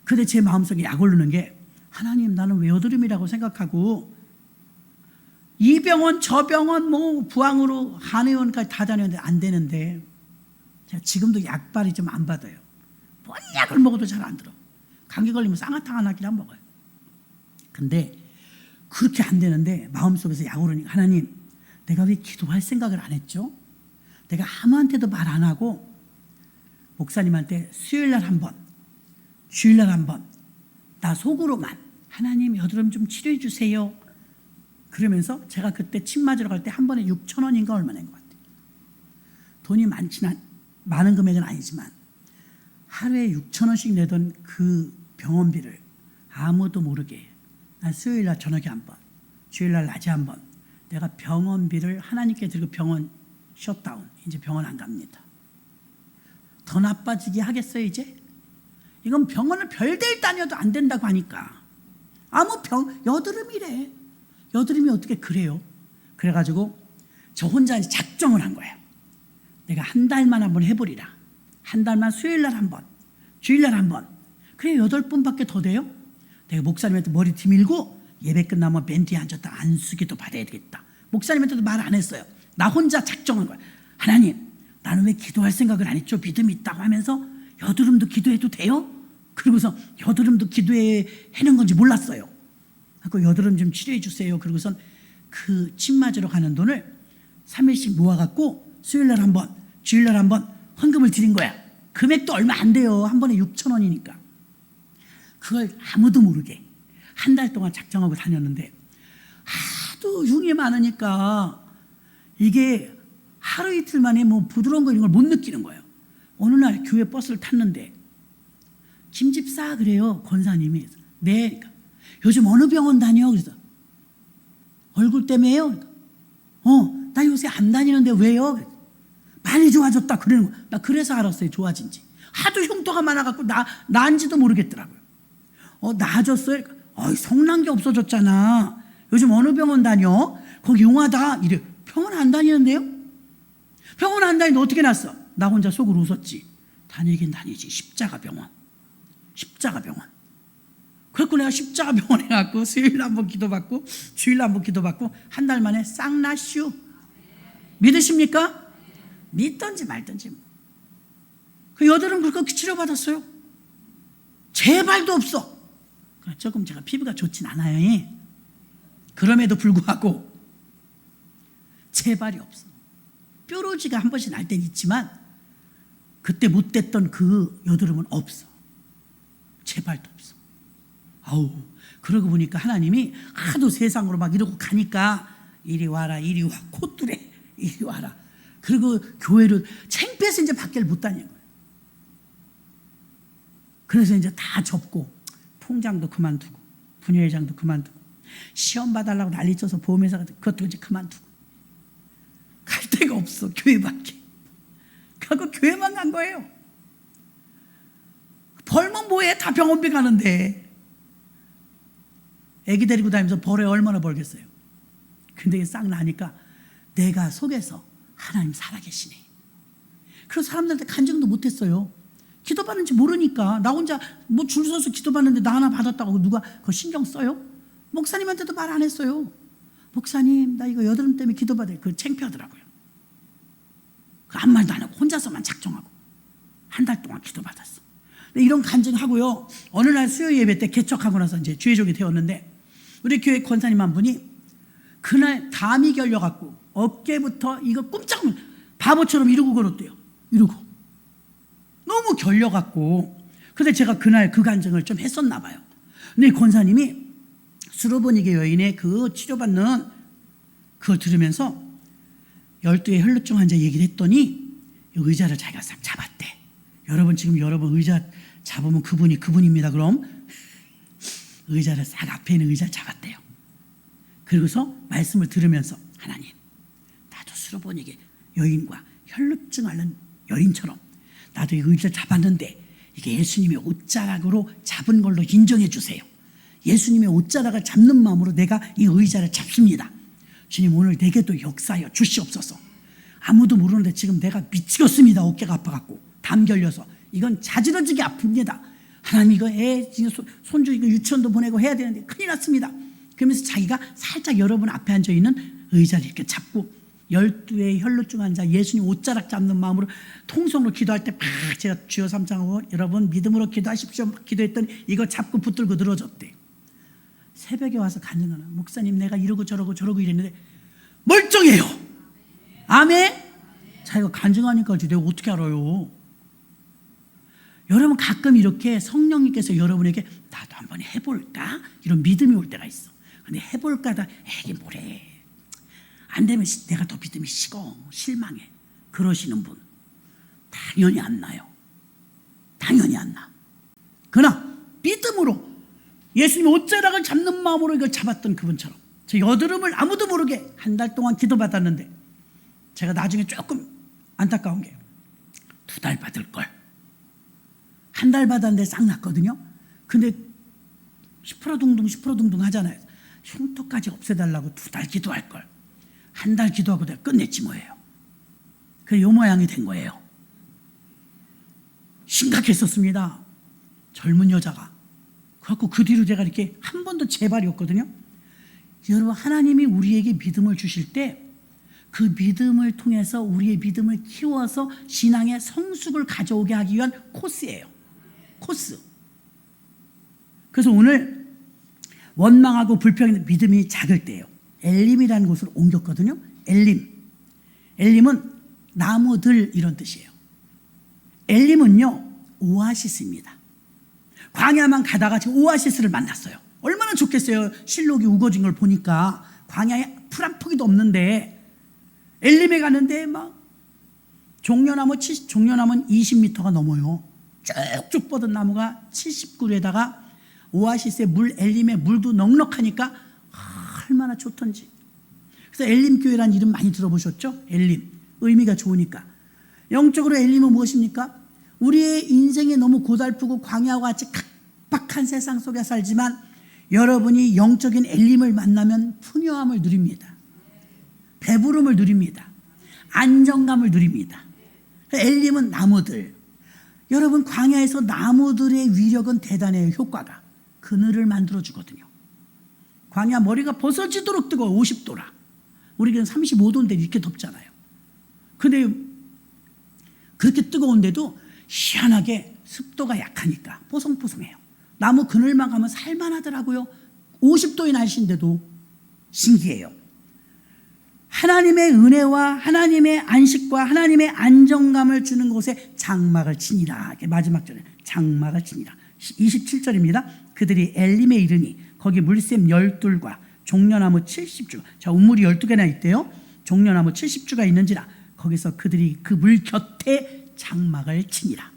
근데 제 마음속에 약 오르는 게, 하나님, 나는 왜 여드름이라고 생각하고 이 병원 저 병원 뭐 부항으로 한의원까지 다 다녔는데 안 되는데, 제가 지금도 약발이 좀 안 받아요. 뭔 약을 먹어도 잘 안 들어. 감기 걸리면 쌍화탕 하나끼리 먹어요. 근데 그렇게 안 되는데 마음속에서 약 오르니까, 하나님, 내가 왜 기도할 생각을 안 했죠? 내가 아무한테도 말 안 하고 목사님한테 수요일날 한 번, 주일날 한 번, 나 속으로만, 하나님, 여드름 좀 치료해 주세요. 그러면서 제가 그때 침 맞으러 갈 때 한 번에 6,000원인가 얼마 낸 것 같아요. 돈이 많은 금액은 아니지만 하루에 6,000원씩 내던 그 병원비를 아무도 모르게 난 수요일날 저녁에 한 번, 주일날 낮에 한 번, 내가 병원비를 하나님께 드리고 병원 셧다운, 이제 병원 안 갑니다. 더 나빠지게 하겠어요, 이제? 이건 병원을 별데를 다녀도 안 된다고 하니까. 여드름이래. 여드름이 어떻게 그래요? 그래가지고 저 혼자 작정을 한 거예요. 내가 한 달만 한번 해보리라. 한 달만 수요일날 한 번, 주일날 한 번. 그래, 8번밖에 더 돼요? 내가 목사님한테 머리 뒤밀고 예배 끝나면 벤치에 앉았다 안수기도 받아야 되겠다. 목사님한테도 말 안 했어요. 나 혼자 작정한 거야. 하나님, 나는 왜 기도할 생각을 안 했죠? 믿음이 있다고 하면서 여드름도 기도해도 돼요? 그러고서 여드름도 기도하는 건지 몰랐어요. 그 여드름 좀 치료해 주세요. 그러고선 그 침 맞으러 가는 돈을 3일씩 모아갖고 수요일날 한 번, 주일날 한 번 헌금을 드린 거야. 금액도 얼마 안 돼요. 한 번에 6,000원이니까. 그걸 아무도 모르게 한 달 동안 작정하고 다녔는데 하도 흉이 많으니까 이게 하루 이틀 만에 뭐 부드러운 거 이런 걸 못 느끼는 거예요. 어느 날 교회 버스를 탔는데 김집사 그래요. 권사님이. 네. 그러니까 요즘 어느 병원 다녀? 그래서 얼굴 때문에요? 그러니까 나 요새 안 다니는데 왜요? 많이 좋아졌다 그러는 거야. 나 그래서 알았어요. 좋아진지. 하도 흉터가 많아갖고 나은지도 모르겠더라고요. 나아졌어요? 그러니까, 성난 게 없어졌잖아. 요즘 어느 병원 다녀? 거기 용하다. 이래. 병원 안 다니는데요? 병원 안 다니는데 어떻게 났어? 나 혼자 속으로 웃었지. 다니긴 다니지. 십자가병원. 그래서 내가 십자가병원에 가고 수요일 한번 기도받고 주일 한번 기도받고 한 달 만에 싹 나슈. 믿으십니까? 믿든지 말든지. 그 여드름 그렇게 치료받았어요. 제발도 없어. 조금 제가 피부가 좋진 않아요. 그럼에도 불구하고 제발이 없어. 뾰루지가 한 번씩 날 때는 있지만 그때 못 됐던 그 여드름은 없어. 제발도 없어. 그러고 보니까 하나님이 하도 세상으로 막 이러고 가니까 이리 와라 이리 와 콧뚜레 이리 와라. 그리고 교회를 창피해서 이제 밖에를 못 다니는 거예요. 그래서 이제 다 접고 통장도 그만두고 분회장도 그만두고 시험 봐달라고 난리쳐서 보험회사가 그것도 이제 그만두고 갈 데가 없어. 교회밖에. 그래서 교회만 간 거예요. 벌면 뭐해? 다 병원비 가는데. 애기 데리고 다니면서 벌에 얼마나 벌겠어요. 근데 싹 나니까 내가 속에서 하나님 살아계시네. 그래서 사람들한테 간증도 못했어요. 기도받는지 모르니까. 나 혼자 뭐 줄 서서 기도받는데 나 하나 받았다고 누가 그거 신경 써요? 목사님한테도 말 안 했어요. 목사님 나 이거 여드름 때문에 기도받아요. 그거 창피하더라고요. 아무 말도 안 하고 혼자서만 작정하고 한 달 동안 기도받았어. 이런 간증하고요. 어느 날 수요 예배 때 개척하고 나서 이제 주의종이 되었는데 우리 교회 권사님 한 분이 그날 담이 결려갖고 어깨부터 이거 꼼짝 바보처럼 이러고 걸었대요. 이러고 너무 결려갖고. 근데 제가 그날 그 간증을 좀 했었나 봐요. 근데 권사님이 수로보니게 여인의 그 치료받는 그걸 들으면서 12의 혈루증 환자 얘기를 했더니 의자를 자기가 싹 잡았대. 여러분 지금 여러분 의자 잡으면 그분입니다. 그럼 의자를 싹 앞에 있는 의자를 잡았대요. 그리고서 말씀을 들으면서 하나님 나도 수로보니게 여인과 혈루증 앓는 여인처럼 나도 이 의자를 잡았는데 이게 예수님의 옷자락으로 잡은 걸로 인정해 주세요. 예수님의 옷자락을 잡는 마음으로 내가 이 의자를 잡습니다. 주님 오늘 내게도 역사하여 주시옵소서. 아무도 모르는데 지금 내가 미치겠습니다. 어깨가 아파갖고 담 결려서 이건 자지러지게 아픕니다. 하나님 이거 애 손주 이거 유치원도 보내고 해야 되는데 큰일 났습니다. 그러면서 자기가 살짝 여러분 앞에 앉아있는 의자를 이렇게 잡고 12의 혈루증 환자 예수님 옷자락 잡는 마음으로 통성으로 기도할 때 막 제가 주여 삼창하고 여러분 믿음으로 기도하십시오 기도했더니 이거 잡고 붙들고 늘어졌대. 새벽에 와서 간증하는 목사님 내가 이러고 저러고 이랬는데 멀쩡해요. 아멘. 자기가 간증하니까 내가 어떻게 알아요. 여러분 가끔 이렇게 성령님께서 여러분에게 나도 한번 해볼까 이런 믿음이 올 때가 있어. 근데 해볼까 하다 이게 뭐래 안 되면 내가 더 믿음이 식어 실망해 그러시는 분 당연히 안 나요. 당연히 안 나. 그러나 믿음으로 예수님 옷자락을 잡는 마음으로 이걸 잡았던 그분처럼 제 여드름을 아무도 모르게 한 달 동안 기도받았는데 제가 나중에 조금 안타까운 게 2달 받을 걸 한 달 받았는데 싹 났거든요. 근데 시퍼러둥둥 하잖아요. 흉터까지 없애달라고 2달 기도할 걸 한 달 기도하고 내가 끝냈지 뭐예요. 그래 요 모양이 된 거예요. 심각했었습니다. 젊은 여자가. 그래갖고 그 뒤로 제가 이렇게 한 번도 재발이 없거든요. 여러분 하나님이 우리에게 믿음을 주실 때 그 믿음을 통해서 우리의 믿음을 키워서 신앙의 성숙을 가져오게 하기 위한 코스예요. 코스. 그래서 오늘 원망하고 불평이 믿음이 작을 때예요. 엘림이라는 곳으로 옮겼거든요. 엘림. 엘림은 나무들 이런 뜻이에요. 엘림은요, 오아시스입니다. 광야만 가다가 지금 오아시스를 만났어요. 얼마나 좋겠어요. 실록이 우거진 걸 보니까 광야에 풀 한 포기도 없는데 엘림에 가는데 막 종려나무는 20m가 넘어요. 쭉쭉 뻗은 나무가 70그루에다가 오아시스의 물, 엘림의 물도 넉넉하니까 얼마나 좋던지. 그래서 엘림교회라는 이름 많이 들어보셨죠? 엘림. 의미가 좋으니까. 영적으로 엘림은 무엇입니까? 우리의 인생이 너무 고달프고 광야와 같이 각박한 세상 속에 살지만 여러분이 영적인 엘림을 만나면 풍요함을 누립니다. 배부름을 누립니다. 안정감을 누립니다. 엘림은 나무들. 여러분, 광야에서 나무들의 위력은 대단해요. 효과가. 그늘을 만들어주거든요. 광야 머리가 벗어지도록 뜨거워. 50도라. 우리는 35도인데 이렇게 덥잖아요. 근데 그렇게 뜨거운데도 희한하게 습도가 약하니까 뽀송뽀송해요. 나무 그늘만 가면 살만하더라고요. 50도의 날씨인데도 신기해요. 하나님의 은혜와 하나님의 안식과 하나님의 안정감을 주는 곳에 장막을 치니라. 마지막 절에 장막을 치니라. 27절입니다. 그들이 엘림에 이르니 거기 물샘 12과 종려나무 70주. 자, 우물이 12개나 있대요. 종려나무 70주가 있는지라 거기서 그들이 그 물 곁에 장막을 치니라.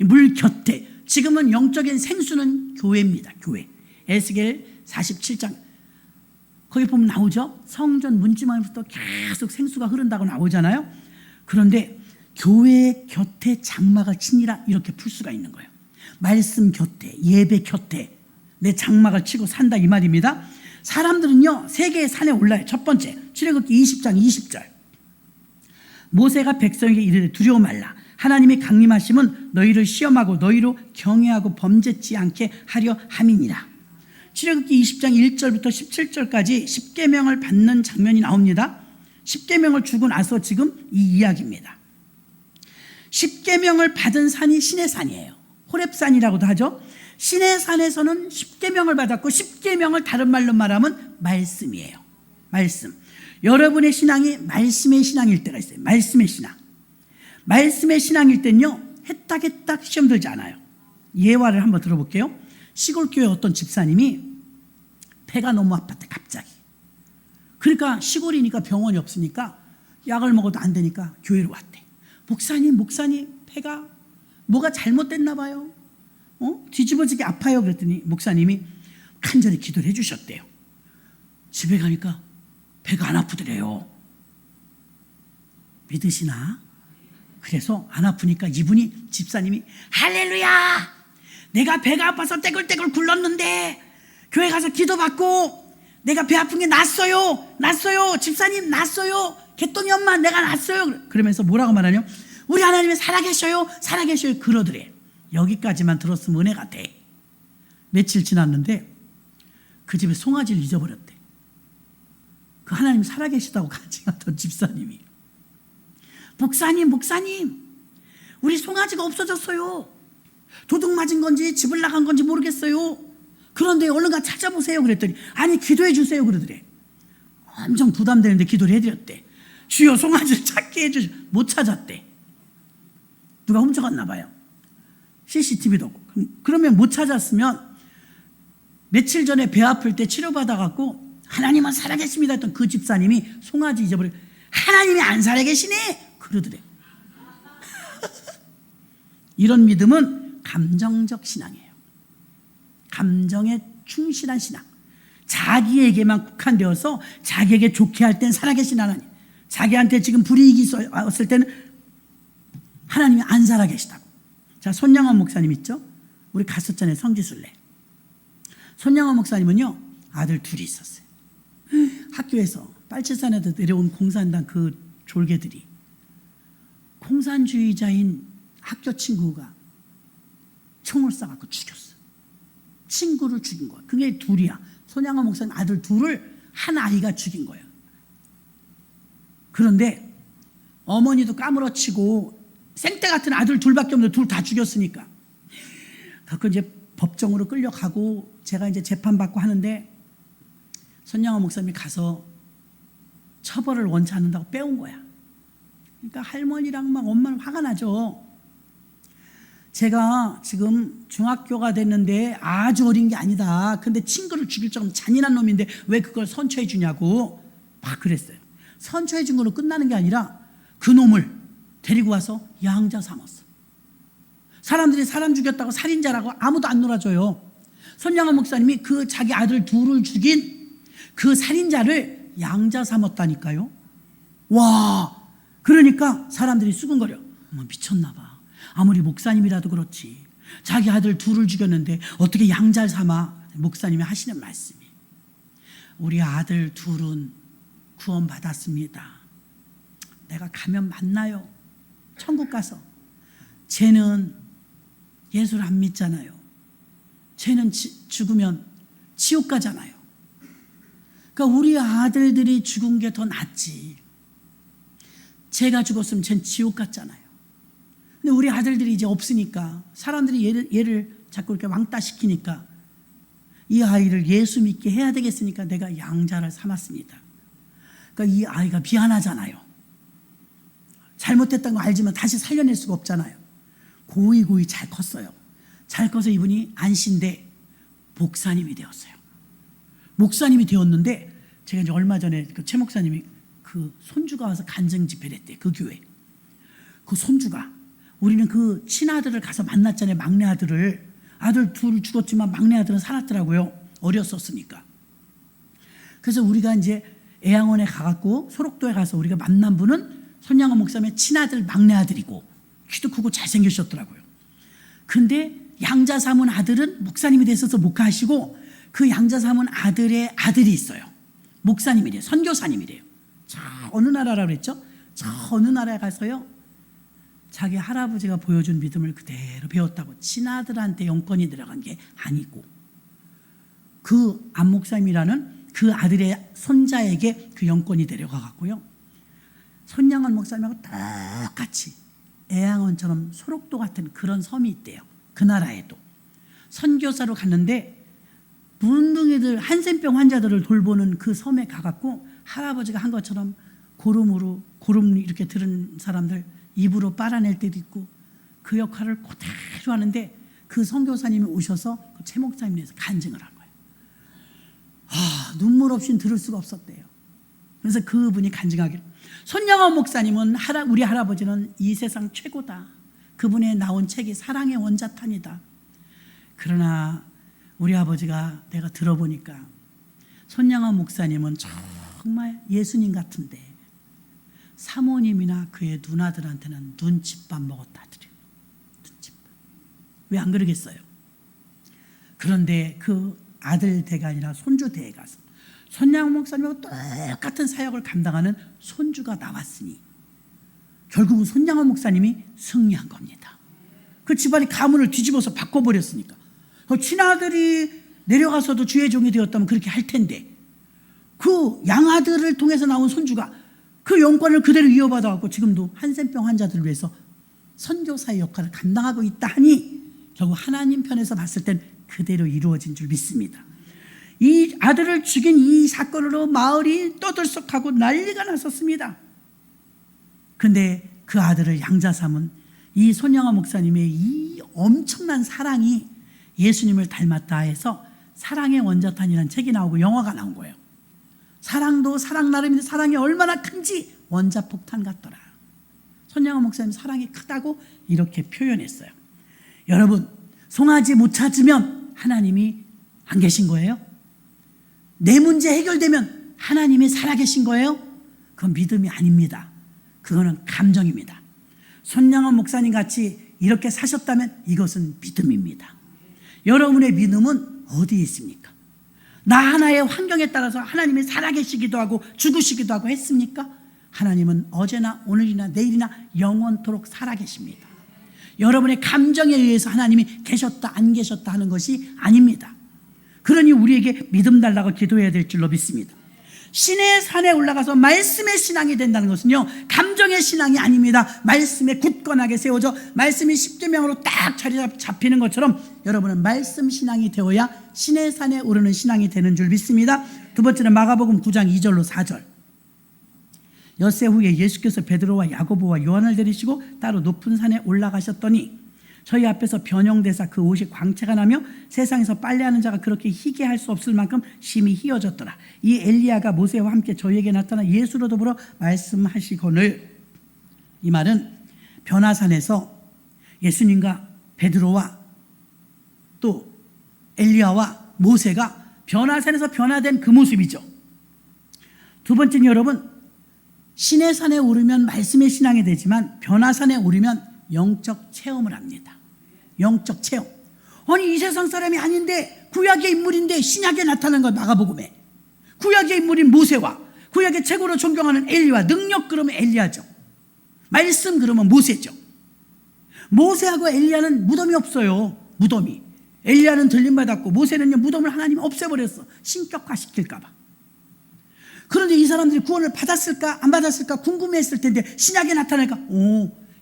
물 곁에. 지금은 영적인 생수는 교회입니다. 교회. 에스겔 47장 거기 보면 나오죠. 성전 문지방부터 계속 생수가 흐른다고 나오잖아요. 그런데 교회 곁에 장막을 치니라 이렇게 풀 수가 있는 거예요. 말씀 곁에, 예배 곁에 내 장막을 치고 산다 이 말입니다. 사람들은요, 세 개의 산에 올라요. 첫 번째, 출애굽기 20장 20절. 모세가 백성에게 이르되 두려워 말라. 하나님의 강림하심은 너희를 시험하고 너희로 경외하고 범죄치 않게 하려 함이니라. 출애굽기 20장 1절부터 17절까지 10계명을 받는 장면이 나옵니다. 10계명을 주고 나서 지금 이 이야기입니다. 10계명을 받은 산이 시내산이에요. 호렙산이라고도 하죠. 시내산에서는 10계명을 받았고 10계명을 다른 말로 말하면 말씀이에요. 말씀. 여러분의 신앙이 말씀의 신앙일 때가 있어요. 말씀의 신앙. 말씀의 신앙일 땐요, 해딱해딱 시험 들지 않아요. 예화를 한번 들어볼게요. 시골교회 어떤 집사님이 배가 너무 아팠대, 갑자기. 그러니까 시골이니까 병원이 없으니까 약을 먹어도 안 되니까 교회로 왔대. 목사님, 배가 뭐가 잘못됐나 봐요. 뒤집어지게 아파요. 그랬더니 목사님이 간절히 기도를 해주셨대요. 집에 가니까 배가 안 아프더래요. 믿으시나? 그래서 안 아프니까 이분이, 집사님이 할렐루야! 내가 배가 아파서 떼굴떼굴 굴렀는데 교회 가서 기도받고 내가 배 아픈 게 낫어요. 집사님 낫어요. 개똥이 엄마 내가 낫어요. 그러면서 뭐라고 말하냐? 우리 하나님이 살아계셔요. 그러더래. 여기까지만 들었으면 은혜가 돼. 며칠 지났는데 그 집에 송아지를 잊어버렸대. 그 하나님 살아계시다고 같이 갔던 집사님이, 목사님 우리 송아지가 없어졌어요. 도둑 맞은 건지 집을 나간 건지 모르겠어요. 그런데 얼른 가 찾아보세요. 그랬더니 아니 기도해 주세요 그러더래. 엄청 부담되는데 기도를 해드렸대. 주여 송아지를 찾게 해주시. 못 찾았대. 누가 훔쳐갔나 봐요. CCTV도 없고. 그러면 못 찾았으면 며칠 전에 배 아플 때 치료받아갖고 하나님은 살아계십니다 했던 그 집사님이 송아지 잊어버리고 하나님이 안 살아계시네 그러더래. 이런 믿음은 감정적 신앙이에요. 감정에 충실한 신앙. 자기에게만 국한되어서 자기에게 좋게 할 땐 살아계신 하나님, 자기한테 지금 불이익이 왔을 때는 하나님이 안 살아계시다고. 자, 손양원 목사님 있죠? 우리 갔었잖아요. 성지순례. 손양원 목사님은요, 아들 둘이 있었어요. 학교에서 빨치산에도 내려온 공산당 그 졸개들이 공산주의자인 학교 친구가 총을 쏴갖고 죽였어. 친구를 죽인 거야. 그게 둘이야. 손양원 목사님 아들 둘을 한 아이가 죽인 거예요. 그런데 어머니도 까무러치고 생떼 같은 아들 둘밖에 없는데 둘 다 죽였으니까 그 이제 법정으로 끌려가고 제가 이제 재판받고 하는데 손양호 목사님이 가서 처벌을 원치 않는다고 빼온 거야. 그러니까 할머니랑 막 엄마는 화가 나죠. 제가 지금 중학교가 됐는데 아주 어린 게 아니다. 근데 친구를 죽일 정도면 잔인한 놈인데 왜 그걸 선처해 주냐고 막 그랬어요. 선처해 준 걸로 끝나는 게 아니라 그 놈을 데리고 와서 양자 삼았어. 사람들이 사람 죽였다고 살인자라고 아무도 안 놀아줘요. 손양호 목사님이 그 자기 아들 둘을 죽인 그 살인자를 양자 삼았다니까요. 와, 그러니까 사람들이 수근거려. 어머, 미쳤나 봐. 아무리 목사님이라도 그렇지 자기 아들 둘을 죽였는데 어떻게 양자를 삼아. 목사님이 하시는 말씀이 우리 아들 둘은 구원받았습니다. 내가 가면 만나요. 천국 가서. 쟤는 예수를 안 믿잖아요. 쟤는 죽으면 지옥 가잖아요. 그러니까 우리 아들들이 죽은 게 더 낫지. 제가 죽었으면 쟨 지옥 갔잖아요. 근데 우리 아들들이 이제 없으니까 사람들이 얘를 자꾸 이렇게 왕따 시키니까 이 아이를 예수 믿게 해야 되겠으니까 내가 양자를 삼았습니다. 그러니까 이 아이가 미안하잖아요. 잘못했다는 거 알지만 다시 살려낼 수가 없잖아요. 고이 잘 컸어요. 잘 커서 이분이 안신대 목사님이 되었어요. 목사님이 되었는데 제가 이제 얼마 전에 그 최 목사님이 그 손주가 와서 간증 집회를 했대. 그 교회. 그 손주가 우리는 그 친아들을 가서 만났잖아요. 막내 아들을. 아들 둘 죽었지만 막내 아들은 살았더라고요. 어렸었으니까. 그래서 우리가 이제 애양원에 가갖고 소록도에 가서 우리가 만난 분은 손양호 목사님의 친아들 막내 아들이고 키도 크고 잘생기셨더라고요. 근데 양자 삼은 아들은 목사님이 되셔서 못 가시고 그 양자 삼은 아들의 아들이 있어요. 목사님이래요. 선교사님이래요. 저 어느 나라라고 그랬죠? 저 어느 나라에 가서요. 자기 할아버지가 보여준 믿음을 그대로 배웠다고. 친아들한테 영권이 들어간 게 아니고 그 안 목사님이라는 그 아들의 손자에게 그 영권이 데려가 갔고요. 손양원 목사님하고 똑같이 애양원처럼 소록도 같은 그런 섬이 있대요. 그 나라에도. 선교사로 갔는데 문둥이들 한센병 환자들을 돌보는 그 섬에 가갖고 할아버지가 한 것처럼 고름 이렇게 들은 사람들 입으로 빨아낼 때도 있고 그 역할을 그대로 하는데 그 선교사님이 오셔서 그 최 목사님에서 간증을 한 거예요. 눈물 없이는 들을 수가 없었대요. 그래서 그분이 간증하기를 손양호 목사님은 우리 할아버지는 이 세상 최고다. 그분의 나온 책이 사랑의 원자탄이다. 그러나 우리 아버지가 내가 들어보니까 손양호 목사님은 정말 예수님 같은데 사모님이나 그의 누나들한테는 눈칫밥 먹었다더래요. 눈칫밥. 왜 안 그러겠어요? 그런데 그 아들 대가 아니라 손주 대에 가서 손양호 목사님하고 똑같은 사역을 감당하는 손주가 나왔으니 결국은 손양호 목사님이 승리한 겁니다. 그 집안이 가문을 뒤집어서 바꿔버렸으니까. 친아들이 내려가서도 주의 종이 되었다면 그렇게 할 텐데 그 양아들을 통해서 나온 손주가 그 영권을 그대로 이어받아갖고 지금도 한센병 환자들을 위해서 선교사의 역할을 감당하고 있다 하니 결국 하나님 편에서 봤을 땐 그대로 이루어진 줄 믿습니다. 이 아들을 죽인 이 사건으로 마을이 떠들썩하고 난리가 났었습니다. 그런데 그 아들을 양자 삼은 이 손양호 목사님의 이 엄청난 사랑이 예수님을 닮았다 해서 사랑의 원자탄이라는 책이 나오고 영화가 나온 거예요. 사랑도 사랑 나름인데 사랑이 얼마나 큰지 원자폭탄 같더라. 손양호 목사님 사랑이 크다고 이렇게 표현했어요. 여러분, 송아지 못 찾으면 하나님이 안 계신 거예요? 내 문제 해결되면 하나님이 살아계신 거예요? 그건 믿음이 아닙니다. 그거는 감정입니다. 손양호 목사님 같이 이렇게 사셨다면 이것은 믿음입니다. 여러분의 믿음은 어디에 있습니까? 나 하나의 환경에 따라서 하나님이 살아계시기도 하고 죽으시기도 하고 했습니까? 하나님은 어제나 오늘이나 내일이나 영원토록 살아계십니다. 여러분의 감정에 의해서 하나님이 계셨다 안 계셨다 하는 것이 아닙니다. 그러니 우리에게 믿음 달라고 기도해야 될 줄로 믿습니다. 신의 산에 올라가서 말씀의 신앙이 된다는 것은요, 감정의 신앙이 아닙니다. 말씀에 굳건하게 세워져 말씀이 십계명으로 딱 자리 잡히는 것처럼 여러분은 말씀 신앙이 되어야 신의 산에 오르는 신앙이 되는 줄 믿습니다. 두 번째는 마가복음 9장 2절로 4절. 엿새 후에 예수께서 베드로와 야고보와 요한을 데리시고 따로 높은 산에 올라가셨더니 저희 앞에서 변형되사 그 옷이 광채가 나며 세상에서 빨래하는 자가 그렇게 희게 할 수 없을 만큼 심히 희어졌더라. 이 엘리야가 모세와 함께 저희에게 나타나 예수로 더불어 말씀하시거늘. 이 말은 변화산에서 예수님과 베드로와 또 엘리야와 모세가 변화산에서 변화된 그 모습이죠. 두 번째는 여러분, 신의 산에 오르면 말씀의 신앙이 되지만 변화산에 오르면 영적 체험을 합니다. 영적 체험. 아니 이 세상 사람이 아닌데 구약의 인물인데 신약에 나타난 것. 마가복음에 구약의 인물인 모세와 구약의 최고로 존경하는 엘리야. 능력 그러면 엘리야죠. 말씀 그러면 모세죠. 모세하고 엘리야는 무덤이 없어요. 무덤이. 엘리야는 들림받았고 모세는요 무덤을 하나님이 없애버렸어. 신격화시킬까 봐. 그런데 이 사람들이 구원을 받았을까 안 받았을까 궁금해했을 텐데 신약에 나타나니까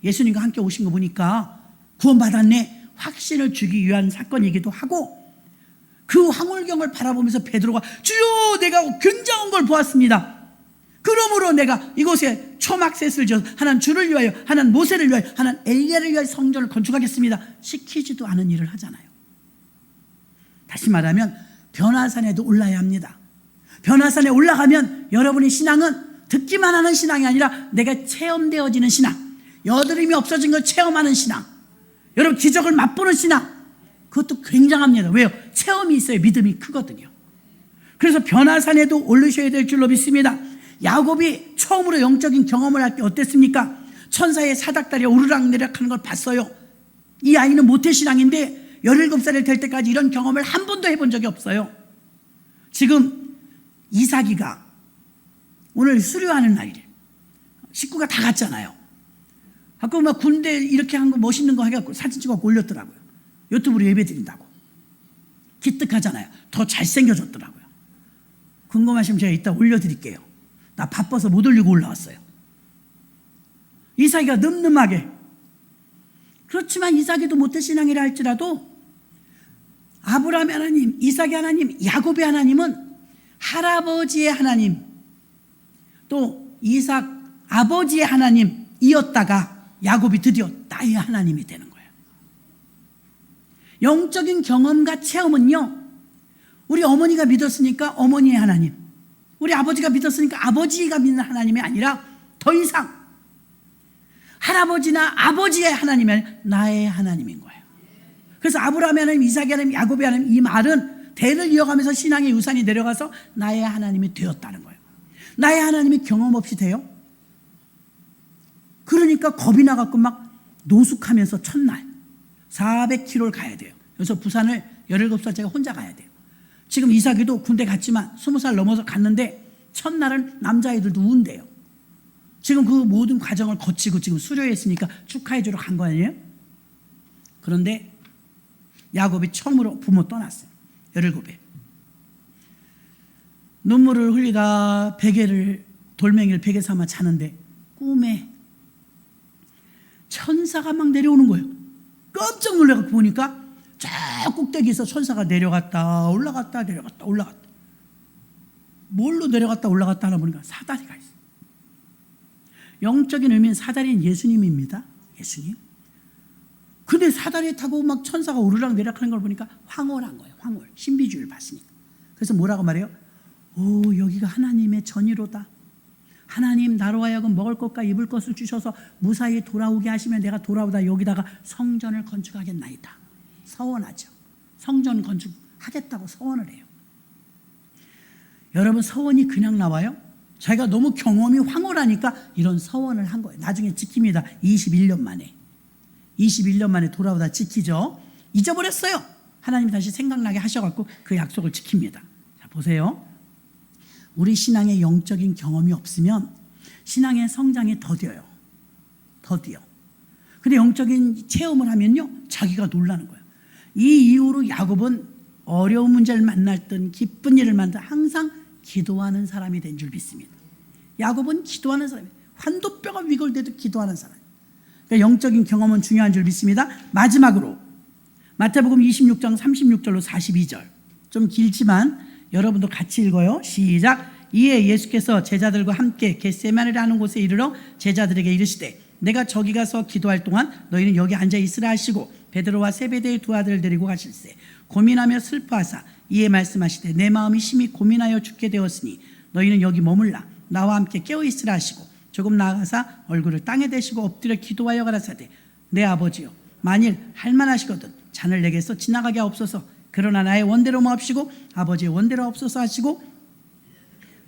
예수님과 함께 오신 거 보니까 구원받았네, 확신을 주기 위한 사건이기도 하고, 그 황홀경을 바라보면서 베드로가 주여 내가 굉장한 걸 보았습니다. 그러므로 내가 이곳에 초막셋을 지어서 하나는 주를 위하여 하나는 모세를 위하여 하나는 엘리야를 위하여 성전을 건축하겠습니다. 시키지도 않은 일을 하잖아요. 다시 말하면 변화산에도 올라야 합니다. 변화산에 올라가면 여러분의 신앙은 듣기만 하는 신앙이 아니라 내가 체험되어지는 신앙, 여드름이 없어진 걸 체험하는 신앙, 여러분 기적을 맛보는 신앙, 그것도 굉장합니다. 왜요? 체험이 있어야 믿음이 크거든요. 그래서 변화산에도 오르셔야 될 줄로 믿습니다. 야곱이 처음으로 영적인 경험을 할 때 어땠습니까? 천사의 사닥다리에 오르락내락하는 걸 봤어요. 이 아이는 모태신앙인데 17살이 될 때까지 이런 경험을 한 번도 해본 적이 없어요. 지금 이삭이가 오늘 수료하는 날이래. 식구가 다 갔잖아요. 아까 막 군대 이렇게 한 거 멋있는 거 해갖고 사진 찍어갖고 올렸더라고요. 유튜브로 예배 드린다고. 기특하잖아요. 더 잘생겨졌더라고요. 궁금하시면 제가 이따 올려드릴게요. 나 바빠서 못 올리고 올라왔어요. 이삭이가 늠름하게. 그렇지만 이삭이도 모태신앙이라 할지라도 아브라함의 하나님, 이삭의 하나님, 야곱의 하나님은 할아버지의 하나님, 또 이삭 아버지의 하나님이었다가 야곱이 드디어 나의 하나님이 되는 거예요. 영적인 경험과 체험은요, 우리 어머니가 믿었으니까 어머니의 하나님, 우리 아버지가 믿었으니까 아버지가 믿는 하나님이 아니라 더 이상 할아버지나 아버지의 하나님이 아니라 나의 하나님인 거예요. 그래서 아브라함의 하나님, 이삭의 하나님, 야곱의 하나님, 이 말은 대를 이어가면서 신앙의 유산이 내려가서 나의 하나님이 되었다는 거예요. 나의 하나님이 경험 없이 돼요? 그러니까 겁이 나갖고 막 노숙하면서 첫날 400km를 가야 돼요. 그래서 부산을 17살 제가 혼자 가야 돼요. 지금 이삭이도 군대 갔지만 20살 넘어서 갔는데 첫날은 남자애들도 운대요. 지금 그 모든 과정을 거치고 지금 수료했으니까 축하해주러 간 거 아니에요? 그런데 야곱이 처음으로 부모 떠났어요. 17에. 눈물을 흘리다 돌멩이를 베개 삼아 자는데 꿈에 천사가 막 내려오는 거예요. 깜짝 놀라서 보니까 저 꼭대기에서 천사가 내려갔다 올라갔다 내려갔다 올라갔다. 뭘로 내려갔다 올라갔다 하나 보니까 사다리가 있어요. 영적인 의미는 사다리는 예수님입니다. 예수님. 근데 사다리에 타고 막 천사가 오르락 내리락하는 걸 보니까 황홀한 거예요. 황홀. 신비주의를 봤으니까. 그래서 뭐라고 말해요? 오, 여기가 하나님의 전이로다. 하나님 나로 하여금 먹을 것과 입을 것을 주셔서 무사히 돌아오게 하시면 내가 돌아오다 여기다가 성전을 건축하겠나이다. 서원하죠. 성전 건축하겠다고 서원을 해요. 여러분, 서원이 그냥 나와요? 자기가 너무 경험이 황홀하니까 이런 서원을 한 거예요. 나중에 지킵니다. 21년 만에. 21년 만에 돌아오다 지키죠. 잊어버렸어요. 하나님이 다시 생각나게 하셔갖고 그 약속을 지킵니다. 자, 보세요. 우리 신앙의 영적인 경험이 없으면 신앙의 성장이 더뎌요. 더디어. 근데 영적인 체험을 하면요, 자기가 놀라는 거예요. 이 이후로 야곱은 어려운 문제를 만날 땐 기쁜 일을 만날 때 항상 기도하는 사람이 된 줄 믿습니다. 야곱은 기도하는 사람이에요. 환도뼈가 위골돼도 기도하는 사람. 그러니까 영적인 경험은 중요한 줄 믿습니다. 마지막으로 마태복음 26장 36절로 42절, 좀 길지만 여러분도 같이 읽어요. 시작. 이에 예수께서 제자들과 함께 겟세마네라는 곳에 이르러 제자들에게 이르시되 내가 저기 가서 기도할 동안 너희는 여기 앉아 있으라 하시고 베드로와 세베대의 두 아들을 데리고 가실세 고민하며 슬퍼하사 이에 말씀하시되 내 마음이 심히 고민하여 죽게 되었으니 너희는 여기 머물라 나와 함께 깨어 있으라 하시고 조금 나아가사 얼굴을 땅에 대시고 엎드려 기도하여 가라사대 내 아버지여 만일 할만하시거든 잔을 내게서 지나가게 하옵소서. 그러나 나의 원대로 마옵시고 아버지의 원대로 하옵소서 하시고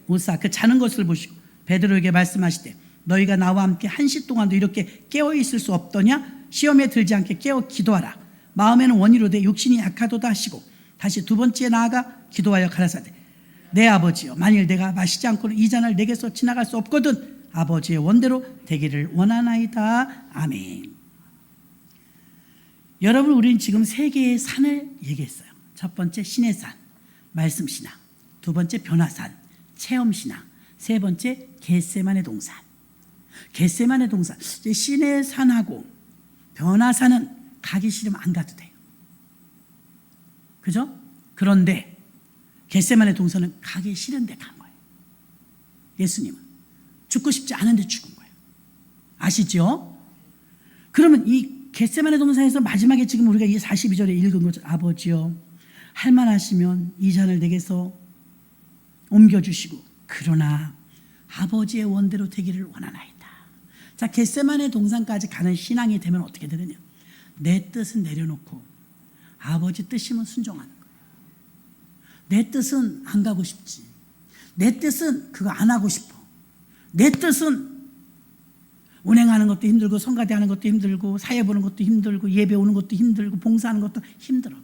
무사 그 자는 것을 보시고 베드로에게 말씀하시되 너희가 나와 함께 1시 동안도 이렇게 깨어 있을 수 없더냐. 시험에 들지 않게 깨어 기도하라. 마음에는 원이로되 육신이 약하도다 하시고 다시 두 번째 나아가 기도하여 가라사대 내 아버지여 만일 내가 마시지 않고는 이 잔을 내게서 지나갈 수 없거든 아버지의 원대로 되기를 원하나이다. 아멘. 여러분, 우리는 지금 세 개의 산을 얘기했어요. 첫 번째 시내산, 말씀신앙. 두 번째 변화산, 체험신앙. 세 번째 겟세마네 동산. 겟세마네 동산. 시내산하고 변화산은 가기 싫으면 안 가도 돼요. 그죠? 그런데 겟세마네 동산은 가기 싫은데 간 거예요. 예수님은 죽고 싶지 않은데 죽은 거예요. 아시죠? 그러면 이 겟세마네 동산에서 마지막에 지금 우리가 이 42절에 읽은 것처럼 아버지여 할만하시면 이 잔을 내게서 옮겨주시고 그러나 아버지의 원대로 되기를 원하나이다. 자, 겟세마네 동산까지 가는 신앙이 되면 어떻게 되느냐. 내 뜻은 내려놓고 아버지 뜻이면 순종하는 거예요. 내 뜻은 안 가고 싶지. 내 뜻은 그거 안 하고 싶어. 내 뜻은 운행하는 것도 힘들고 성가대하는 것도 힘들고 사회 보는 것도 힘들고 예배 오는 것도 힘들고 봉사하는 것도 힘들어.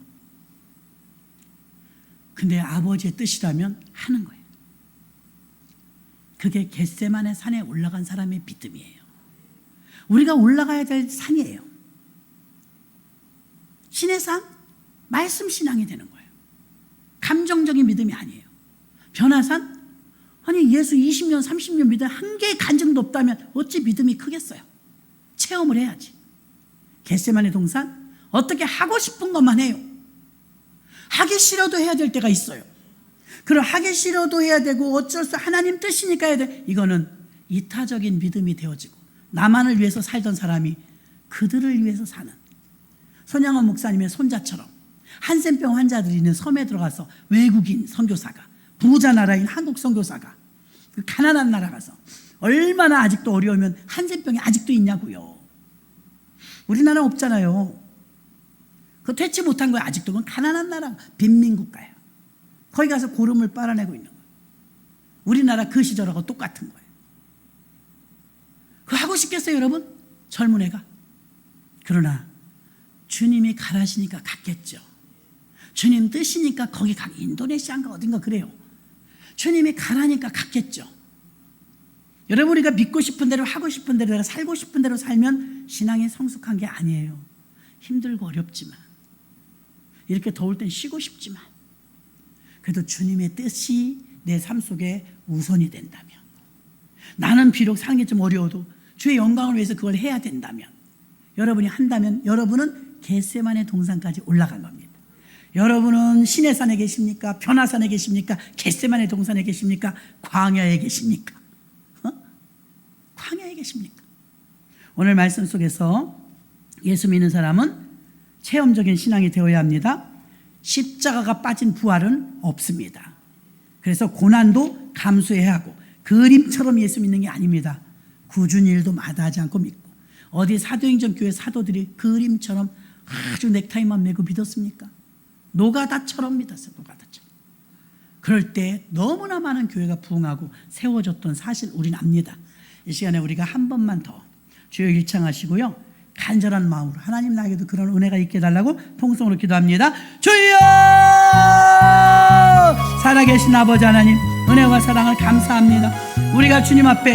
근데 아버지의 뜻이라면 하는 거예요. 그게 겟세마네 산에 올라간 사람의 믿음이에요. 우리가 올라가야 될 산이에요. 신의 산, 말씀 신앙이 되는 거예요. 감정적인 믿음이 아니에요. 변화산, 아니 예수 20년 30년 믿음 한 개의 간증도 없다면 어찌 믿음이 크겠어요. 체험을 해야지. 겟세마네 동산, 어떻게 하고 싶은 것만 해요. 하기 싫어도 해야 될 때가 있어요. 그럼 하기 싫어도 해야 되고 어쩔 수 하나님 뜻이니까 해야 돼. 이거는 이타적인 믿음이 되어지고 나만을 위해서 살던 사람이 그들을 위해서 사는 손양원 목사님의 손자처럼 한센병 환자들이 있는 섬에 들어가서 외국인 선교사가 부자 나라인 한국 선교사가 그 가난한 나라 가서 얼마나 아직도 어려우면 한센병이 아직도 있냐고요. 우리나라 없잖아요. 그거 퇴치 못한 거예요. 아직도. 그건 가난한 나라 빈민국가예요. 거기 가서 고름을 빨아내고 있는 거예요. 우리나라 그 시절하고 똑같은 거예요. 그거 하고 싶겠어요 여러분? 젊은 애가. 그러나 주님이 가라시니까 갔겠죠. 주님 뜻이니까 거기 인도네시아인가 어딘가 그래요. 주님이 가라니까 갔겠죠. 여러분, 우리가 믿고 싶은 대로 하고 싶은 대로 내가 살고 싶은 대로 살면 신앙이 성숙한 게 아니에요. 힘들고 어렵지만 이렇게 더울 땐 쉬고 싶지만 그래도 주님의 뜻이 내 삶 속에 우선이 된다면, 나는 비록 사는 게 좀 어려워도 주의 영광을 위해서 그걸 해야 된다면, 여러분이 한다면 여러분은 겟세마네 동산까지 올라간 겁니다. 여러분은 시내산에 계십니까? 변화산에 계십니까? 겟세마네 동산에 계십니까? 광야에 계십니까? 광야에 계십니까? 오늘 말씀 속에서 예수 믿는 사람은 체험적인 신앙이 되어야 합니다. 십자가가 빠진 부활은 없습니다. 그래서 고난도 감수해야 하고 그림처럼 예수 믿는 게 아닙니다. 굳은 일도 마다하지 않고 믿고. 어디 사도행전 교회 사도들이 그림처럼 아주 넥타이만 메고 믿었습니까? 노가다처럼 믿었어요. 노가다처럼. 그럴 때 너무나 많은 교회가 부흥하고 세워졌던 사실 우리는 압니다. 이 시간에 우리가 한 번만 더 주여 일창하시고요, 간절한 마음으로 하나님 나에게도 그런 은혜가 있게 해달라고 통성으로 기도합니다. 주여! 살아계신 아버지 하나님, 은혜와 사랑을 감사합니다. 우리가 주님 앞에